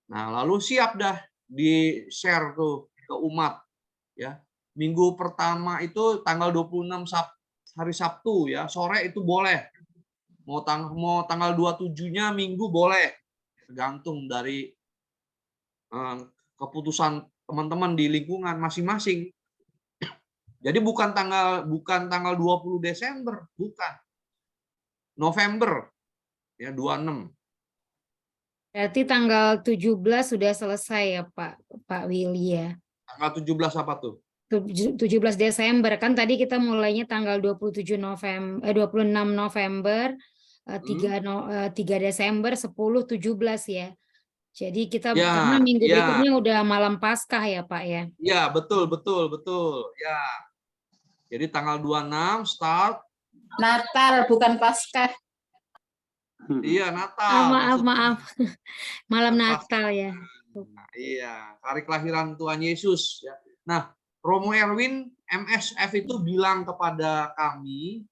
Nah, lalu siap dah di-share tuh ke umat ya. Minggu pertama itu tanggal 26 hari Sabtu ya, sore itu boleh. Mau tanggal 27-nya Minggu boleh. Tergantung dari keputusan teman-teman di lingkungan masing-masing. Jadi bukan tanggal 20 Desember, bukan. November ya 26. Berarti tanggal 17 sudah selesai ya, Pak Willy ya. Tanggal 17 apa tuh? 17 Desember kan tadi kita mulainya tanggal 26 November, 3 Desember, 10, 17 ya. Jadi kita karena minggu berikutnya udah malam Paskah ya, Pak ya. Iya, betul. Ya. Jadi tanggal 26 start. Natal bukan Paskah. Iya, Natal. Maaf. Malam Natal ya. Nah, iya, hari kelahiran Tuhan Yesus ya. Nah, Romo Erwin MSF itu bilang kepada kami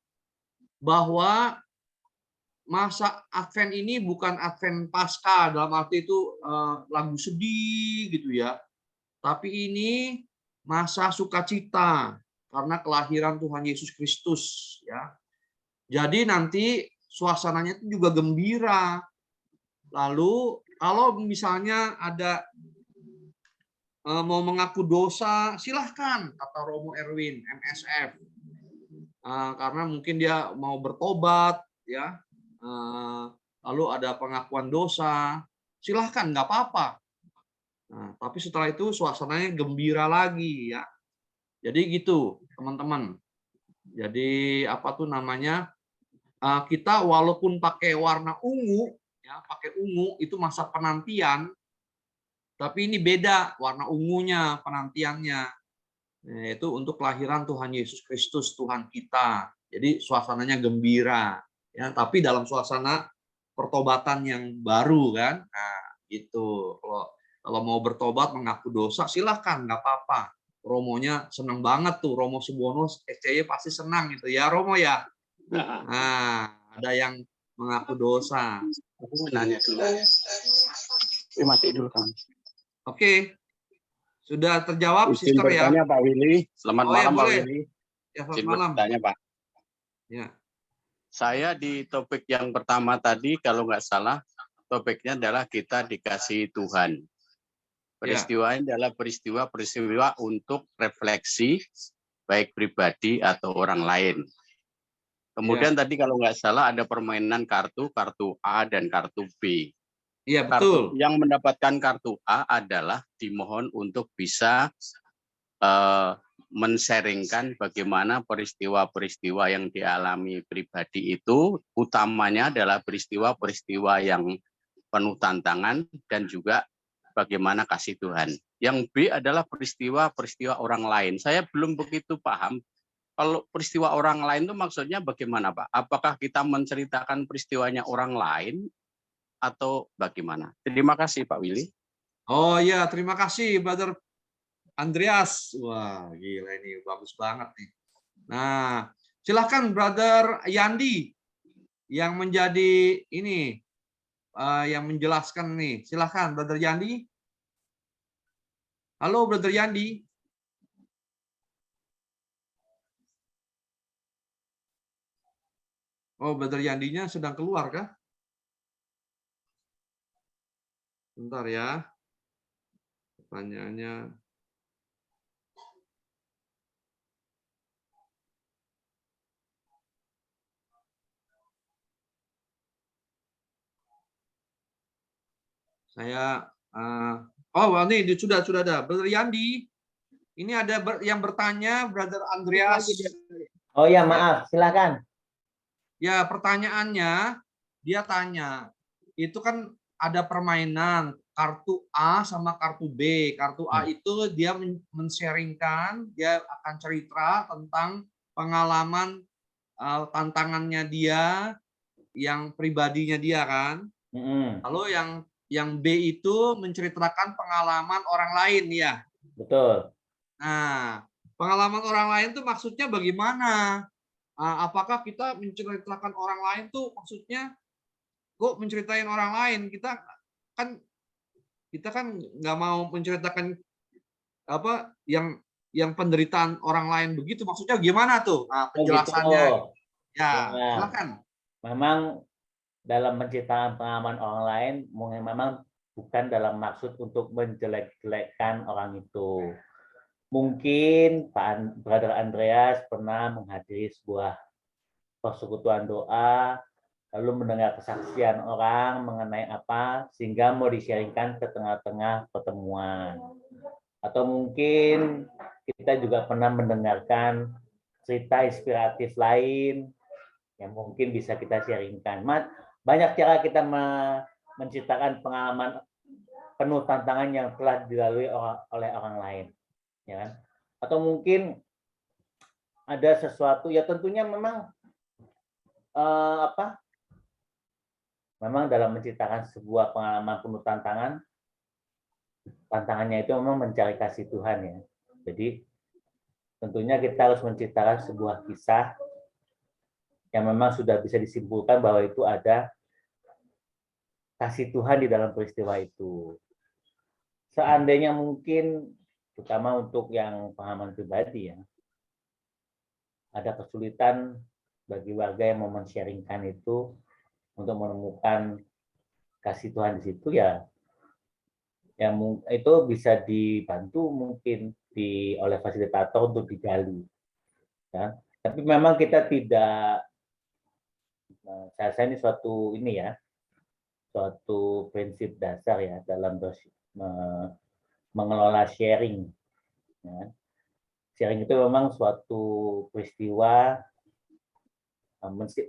bahwa masa Advent ini bukan Advent Paskah dalam arti itu lagu sedih gitu ya. Tapi ini masa sukacita karena kelahiran Tuhan Yesus Kristus ya. Jadi nanti suasananya itu juga gembira. Lalu kalau misalnya ada mau mengaku dosa, silahkan kata Romo Erwin MSF. Karena mungkin dia mau bertobat ya. Lalu ada pengakuan dosa, silahkan nggak apa-apa. Nah, tapi setelah itu suasananya gembira lagi ya. Jadi gitu teman-teman. Jadi apa tuh namanya? Kita walaupun pakai warna ungu, ya pakai ungu itu masa penantian, Tapi ini beda warna ungunya penantiannya. Yaitu untuk kelahiran Tuhan Yesus Kristus Tuhan kita. Jadi suasananya gembira, ya. Tapi dalam suasana pertobatan yang baru kan. Nah, gitu. Kalau mau bertobat mengaku dosa silahkan, nggak apa-apa. Romonya senang banget tuh, Romo Subono SCY pasti senang gitu ya Romo ya. Nah, ada yang mengaku dosa. Aku nanya dulu. Mati dulu kan. Oke. Sudah terjawab, Izin Sister ya? bertanya Pak Willy. Selamat Oh ya, malam Pak boleh. Willy. Ya, selamat Izin malam. bertanya Pak. Ya. Saya di topik yang pertama tadi, kalau nggak salah, topiknya adalah kita dikasihi Tuhan. Peristiwanya adalah peristiwa untuk refleksi, baik pribadi atau orang lain. Kemudian tadi kalau nggak salah ada permainan kartu A dan kartu B. Iya, betul. Yang mendapatkan kartu A adalah dimohon untuk bisa men-sharingkan bagaimana peristiwa-peristiwa yang dialami pribadi itu, utamanya adalah peristiwa-peristiwa yang penuh tantangan dan juga bagaimana kasih Tuhan. Yang B adalah peristiwa-peristiwa orang lain. Saya belum begitu paham. Kalau peristiwa orang lain itu maksudnya bagaimana, Pak? Apakah kita menceritakan peristiwanya orang lain atau bagaimana? Terima kasih, Pak Willy. Oh iya, terima kasih, Brother Andreas. Wah, gila ini bagus banget nih. Nah, silahkan Brother Yandi yang menjadi ini, yang menjelaskan nih. Silahkan Brother Yandi. Halo Brother Yandi. Oh, Brother Yandinya sedang keluar kah? Bentar ya. Pertanyaannya. Saya ini sudah ada. Brother Yandi. Ini ada yang bertanya, Brother Andreas. Oh ya, maaf, silakan. Ya, pertanyaannya dia tanya, itu kan ada permainan kartu A sama kartu B. Kartu A itu dia men-sharingkan, dia akan cerita tentang pengalaman tantangannya dia, yang pribadinya dia kan. Lalu yang B itu menceritakan pengalaman orang lain ya. Betul. Nah, pengalaman orang lain tuh maksudnya bagaimana? Apakah kita menceritakan orang lain tuh maksudnya kok menceritain orang lain? Kita kan nggak mau menceritakan apa yang penderitaan orang lain begitu. Maksudnya gimana tuh? Penjelasannya. Ya, silakan. Memang dalam menciptakan pengalaman orang lain memang bukan dalam maksud untuk menjelek-jelekkan orang itu. Mungkin Pak Brother Andreas pernah menghadiri sebuah persekutuan doa, lalu mendengar kesaksian orang mengenai apa, sehingga mau di-sharingkan ke tengah-tengah pertemuan. Atau mungkin kita juga pernah mendengarkan cerita inspiratif lain yang mungkin bisa kita sharingkan. Banyak cara kita menciptakan pengalaman penuh tantangan yang telah dilalui oleh orang lain. Ya kan? Atau mungkin ada sesuatu ya tentunya memang memang dalam menciptakan sebuah pengalaman penuh tantangannya itu memang mencari kasih Tuhan ya. Jadi tentunya kita harus menciptakan sebuah kisah yang memang sudah bisa disimpulkan bahwa itu ada kasih Tuhan di dalam peristiwa itu. Seandainya mungkin terutama untuk yang pengalaman pribadi ya, ada kesulitan bagi warga yang mau men-sharingkan itu untuk menemukan kasih Tuhan di situ ya itu bisa dibantu mungkin oleh fasilitator untuk digali. Ya. Tapi memang kita tidak, saya ini suatu prinsip dasar ya dalam mengelola sharing. Ya. Sharing itu memang suatu peristiwa,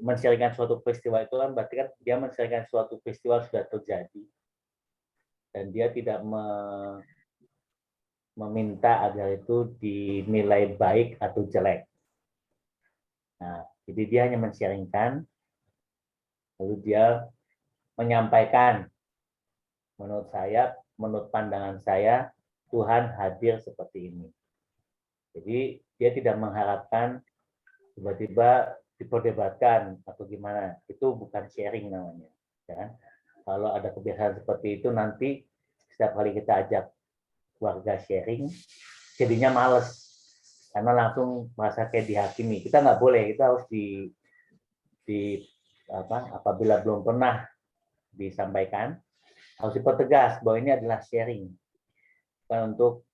men-sharingkan suatu peristiwa itu kan berarti kan dia men-sharingkan suatu peristiwa sudah terjadi. dan dia tidak meminta agar itu dinilai baik atau jelek. Nah, jadi dia hanya men-sharingkan, lalu dia menyampaikan, menurut saya, menurut pandangan saya, Tuhan hadir seperti ini. Jadi dia tidak mengharapkan tiba-tiba diperdebatkan atau gimana. Itu bukan sharing namanya. Ya. Kalau ada kebiasaan seperti itu, nanti setiap kali kita ajak warga sharing, jadinya males. Karena langsung merasa kayak dihakimi. Kita nggak boleh, kita harus apabila belum pernah disampaikan, harus dipertegas bahwa ini adalah sharing. Bukan untuk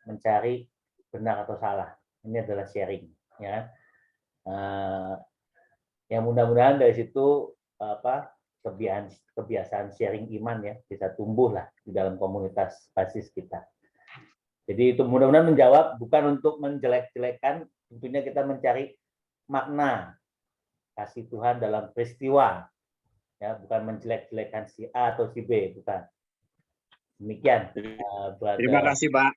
mencari benar atau salah. Ini adalah sharing. Ya. Yang mudah-mudahan dari situ kebiasaan sharing iman ya bisa tumbuh lah di dalam komunitas basis kita. Jadi itu mudah-mudahan menjawab, bukan untuk menjelek-jelekan, tentunya kita mencari makna kasih Tuhan dalam peristiwa, ya bukan menjelek-jelekan si A atau si B, bukan. Demikian. Terima kasih Pak.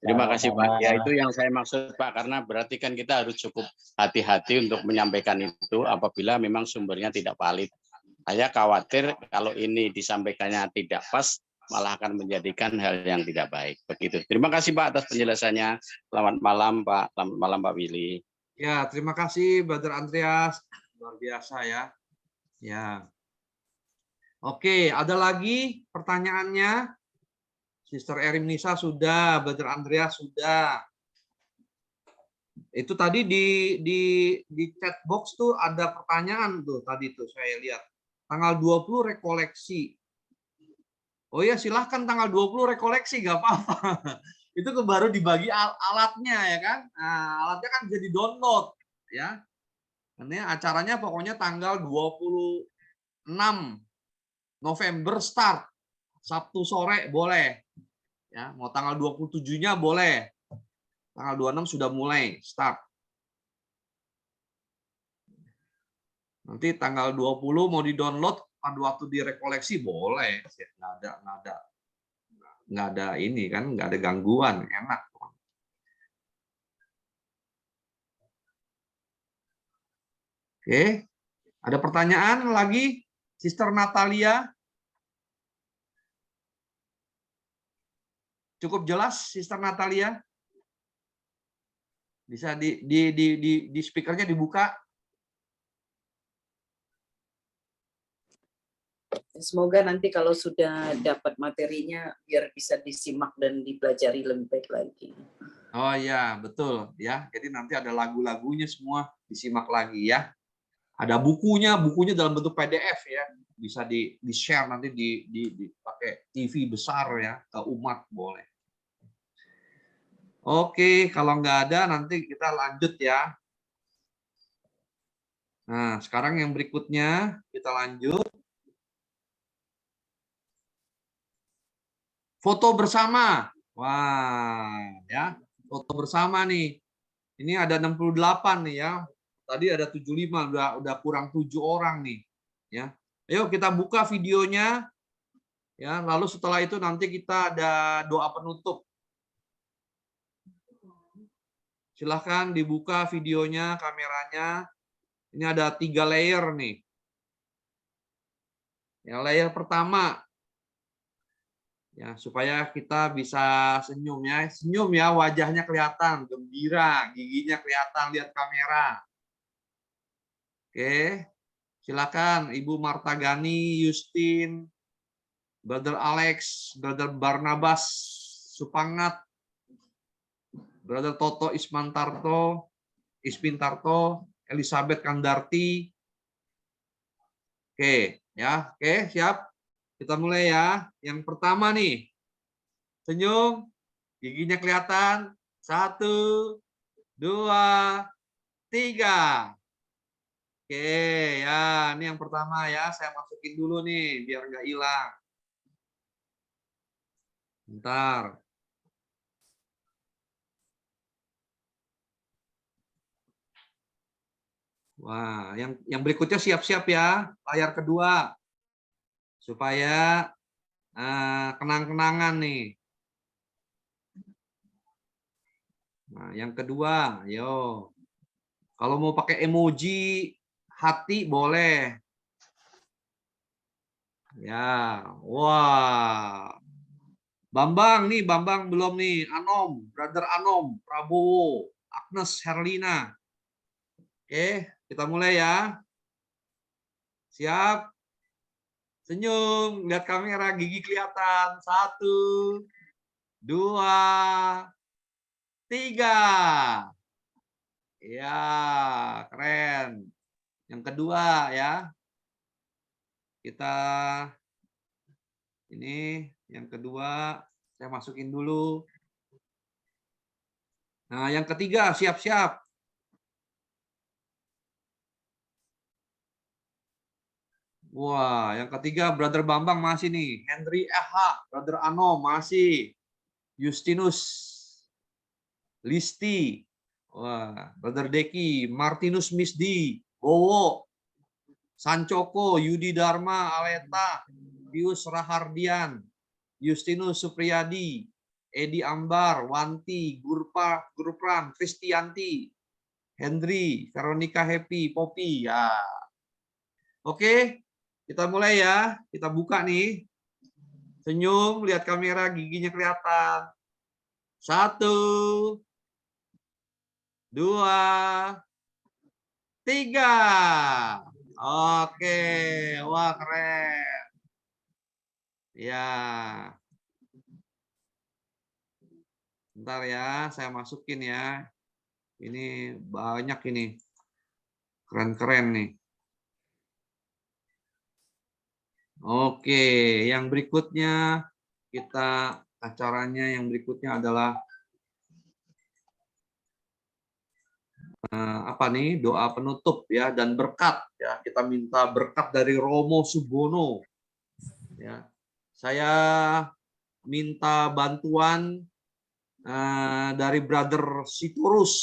Terima kasih Pak. Ya itu yang saya maksud Pak, karena berarti kan kita harus cukup hati-hati untuk menyampaikan itu apabila memang sumbernya tidak valid. Saya khawatir kalau ini disampaikannya tidak pas, malah akan menjadikan hal yang tidak baik. Begitu. Terima kasih Pak atas penjelasannya. Selamat malam Pak. Selamat malam Pak Willy. Ya, terima kasih Brother Andreas. Luar biasa ya. Ya. Oke, ada lagi pertanyaannya? Sister Erim Nisa sudah, Brother Andreas sudah. Itu tadi di chat box tuh ada pertanyaan tuh tadi tuh saya lihat. Tanggal 20 rekoleksi. Oh ya, silahkan tanggal 20 rekoleksi, nggak apa-apa. Itu baru dibagi alatnya ya kan. Nah, alatnya kan bisa di-download ya. Ini acaranya pokoknya tanggal 26 November start. Sabtu sore boleh. Ya, mau tanggal 27-nya boleh. Tanggal 26 sudah mulai start. Nanti tanggal 20 mau di-download pada waktu direkoleksi boleh. Nggak ada ini kan, nggak ada gangguan, enak. Oke. Ada pertanyaan lagi? Sister Natalia? Cukup jelas, Sister Natalia? Bisa di speakernya dibuka? Semoga nanti kalau sudah dapat materinya biar bisa disimak dan dipelajari lebih baik lagi. Oh ya, betul ya. Jadi nanti ada lagu-lagunya semua disimak lagi ya. Ada bukunya dalam bentuk PDF ya. Bisa di-share nanti dipakai TV besar ya ke umat boleh. Oke, kalau nggak ada nanti kita lanjut ya. Nah, sekarang yang berikutnya kita lanjut. Foto bersama. Wah, ya. Foto bersama nih. Ini ada 68 nih ya. Tadi ada 75, udah kurang 7 orang nih, ya. Ayo kita buka videonya. Ya, lalu setelah itu nanti kita ada doa penutup. Silahkan dibuka videonya, kameranya. Ini ada 3 layer nih. Ya, layer pertama. Ya, supaya kita bisa senyum ya. Senyum ya, wajahnya kelihatan, gembira, giginya kelihatan, lihat kamera. Oke. Silakan Ibu Marta Gani, Justin, Brother Alex, Brother Barnabas Supangat, Brother Toto Ispintarto, Elizabeth Kandarti. Oke, ya. Oke, siap. Kita mulai ya. Yang pertama nih. Senyum, giginya kelihatan. 1, 2, 3. Oke, ya. Ini yang pertama ya. Saya masukin dulu nih biar nggak hilang. Bentar. Wah, yang berikutnya siap-siap ya, layar kedua. Supaya kenang-kenangan nih. Nah, yang kedua, yo. Kalau mau pakai emoji hati boleh. Ya, wah. Bambang nih, Bambang belum nih. Anom, Brother Anom, Prabowo, Agnes Herlina. Oke, kita mulai ya. Siap. Senyum, lihat kamera, gigi kelihatan. 1, 2, 3. Ya, keren. Yang kedua ya. Kita ini yang kedua saya masukin dulu. Nah, yang ketiga siap-siap. Wah, yang ketiga Brother Bambang masih nih. Henry Eha, Brother Ano masih. Justinus Listi. Wah, Brother Deki, Martinus Misdi, Bowo, Sancoko, Yudi Dharma, Aleta, Pius Rahardian, Justinus Supriyadi, Edi Ambar, Wanti, Gurpran, Kristianti, Hendri, Veronica Happy, Poppy. Ya. Oke, kita mulai ya. Kita buka nih. Senyum, lihat kamera, giginya kelihatan. 1, 2, 3. Oke, wah keren. Ya. Bentar ya, saya masukin ya. Ini banyak ini. Keren-keren nih. Oke, yang berikutnya acaranya yang berikutnya adalah apa nih? Doa penutup ya dan berkat ya. Kita minta berkat dari Romo Subono. Ya. Saya minta bantuan dari Brother Sitorus.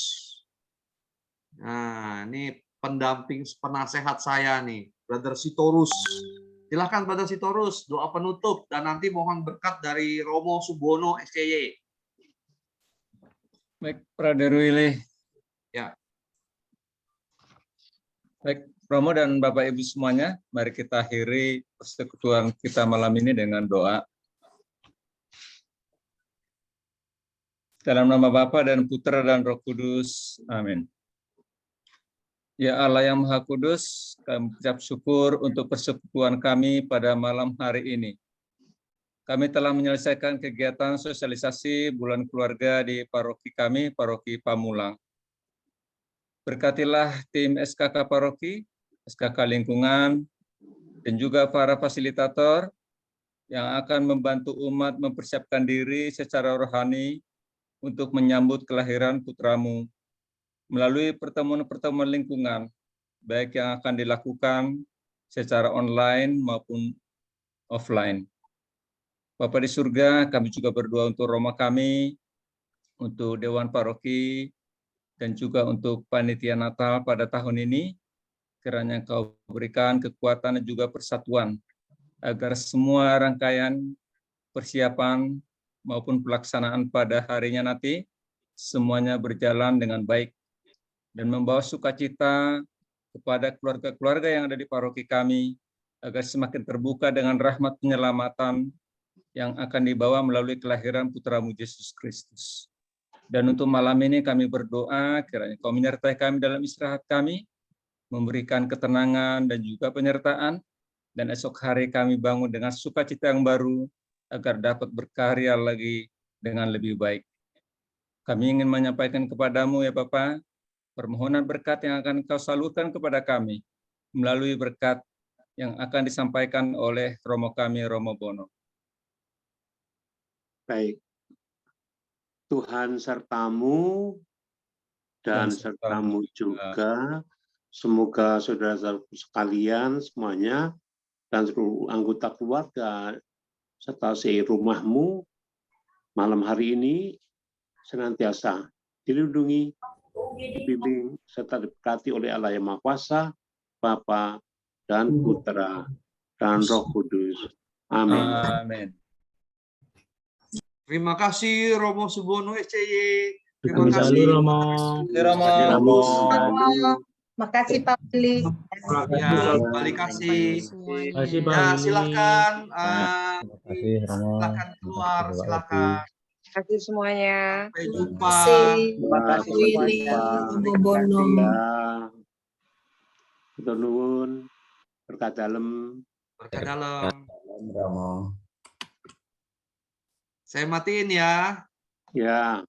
Nah, ini pendamping penasehat saya nih, Brother Sitorus. Silahkan Brother Sitorus, doa penutup dan nanti mohon berkat dari Romo Subono SCY. Baik, Brother Willy. Ya. Baik, Romo dan Bapak Ibu semuanya, mari kita akhiri persekutuan kita malam ini dengan doa. Dalam nama Bapa dan Putra dan Roh Kudus. Amin. Ya Allah yang Maha Kudus, kami ucap syukur untuk persekutuan kami pada malam hari ini. Kami telah menyelesaikan kegiatan sosialisasi bulan keluarga di paroki kami, Paroki Pamulang. Berkatilah tim SKK Paroki, SKK Lingkungan, dan juga para fasilitator yang akan membantu umat mempersiapkan diri secara rohani untuk menyambut kelahiran putramu melalui pertemuan-pertemuan lingkungan, baik yang akan dilakukan secara online maupun offline. Bapa di surga, kami juga berdoa untuk Roma kami, untuk Dewan Paroki, dan juga untuk Panitia Natal pada tahun ini, kiranya Kau berikan kekuatan dan juga persatuan, agar semua rangkaian persiapan maupun pelaksanaan pada harinya nanti, semuanya berjalan dengan baik, dan membawa sukacita kepada keluarga-keluarga yang ada di paroki kami, agar semakin terbuka dengan rahmat penyelamatan yang akan dibawa melalui kelahiran Putramu Yesus Kristus. Dan untuk malam ini kami berdoa, kiranya Kau menyertai kami dalam istirahat kami, memberikan ketenangan dan juga penyertaan, dan esok hari kami bangun dengan sukacita yang baru, agar dapat berkarya lagi dengan lebih baik. Kami ingin menyampaikan kepadamu ya Bapa, permohonan berkat yang akan Kau salurkan kepada kami melalui berkat yang akan disampaikan oleh Romo kami, Romo Bono. Baik. Tuhan sertamu dan sertamu juga. Semoga saudara-saudaraku sekalian semuanya dan seluruh anggota keluarga serta rumahmu malam hari ini senantiasa dilindungi, dibimbing, serta diberkati oleh Allah yang Maha Kuasa, Bapa dan Putra dan Roh Kudus. Amin. Amin. Terima kasih Romo Subono SCY. Terima Terima kasih. Romo. Romo. Makasih Pak Willy. Ya, kembali kasih. Ya, silakan. Silakan keluar, silakan. Terima kasih semuanya. Sampai jumpa. Terima kasih Willy, semuanya. Bono. Kita nuwun berkat dalam. Berkat dalam. Romo. Saya matiin ya. Ya.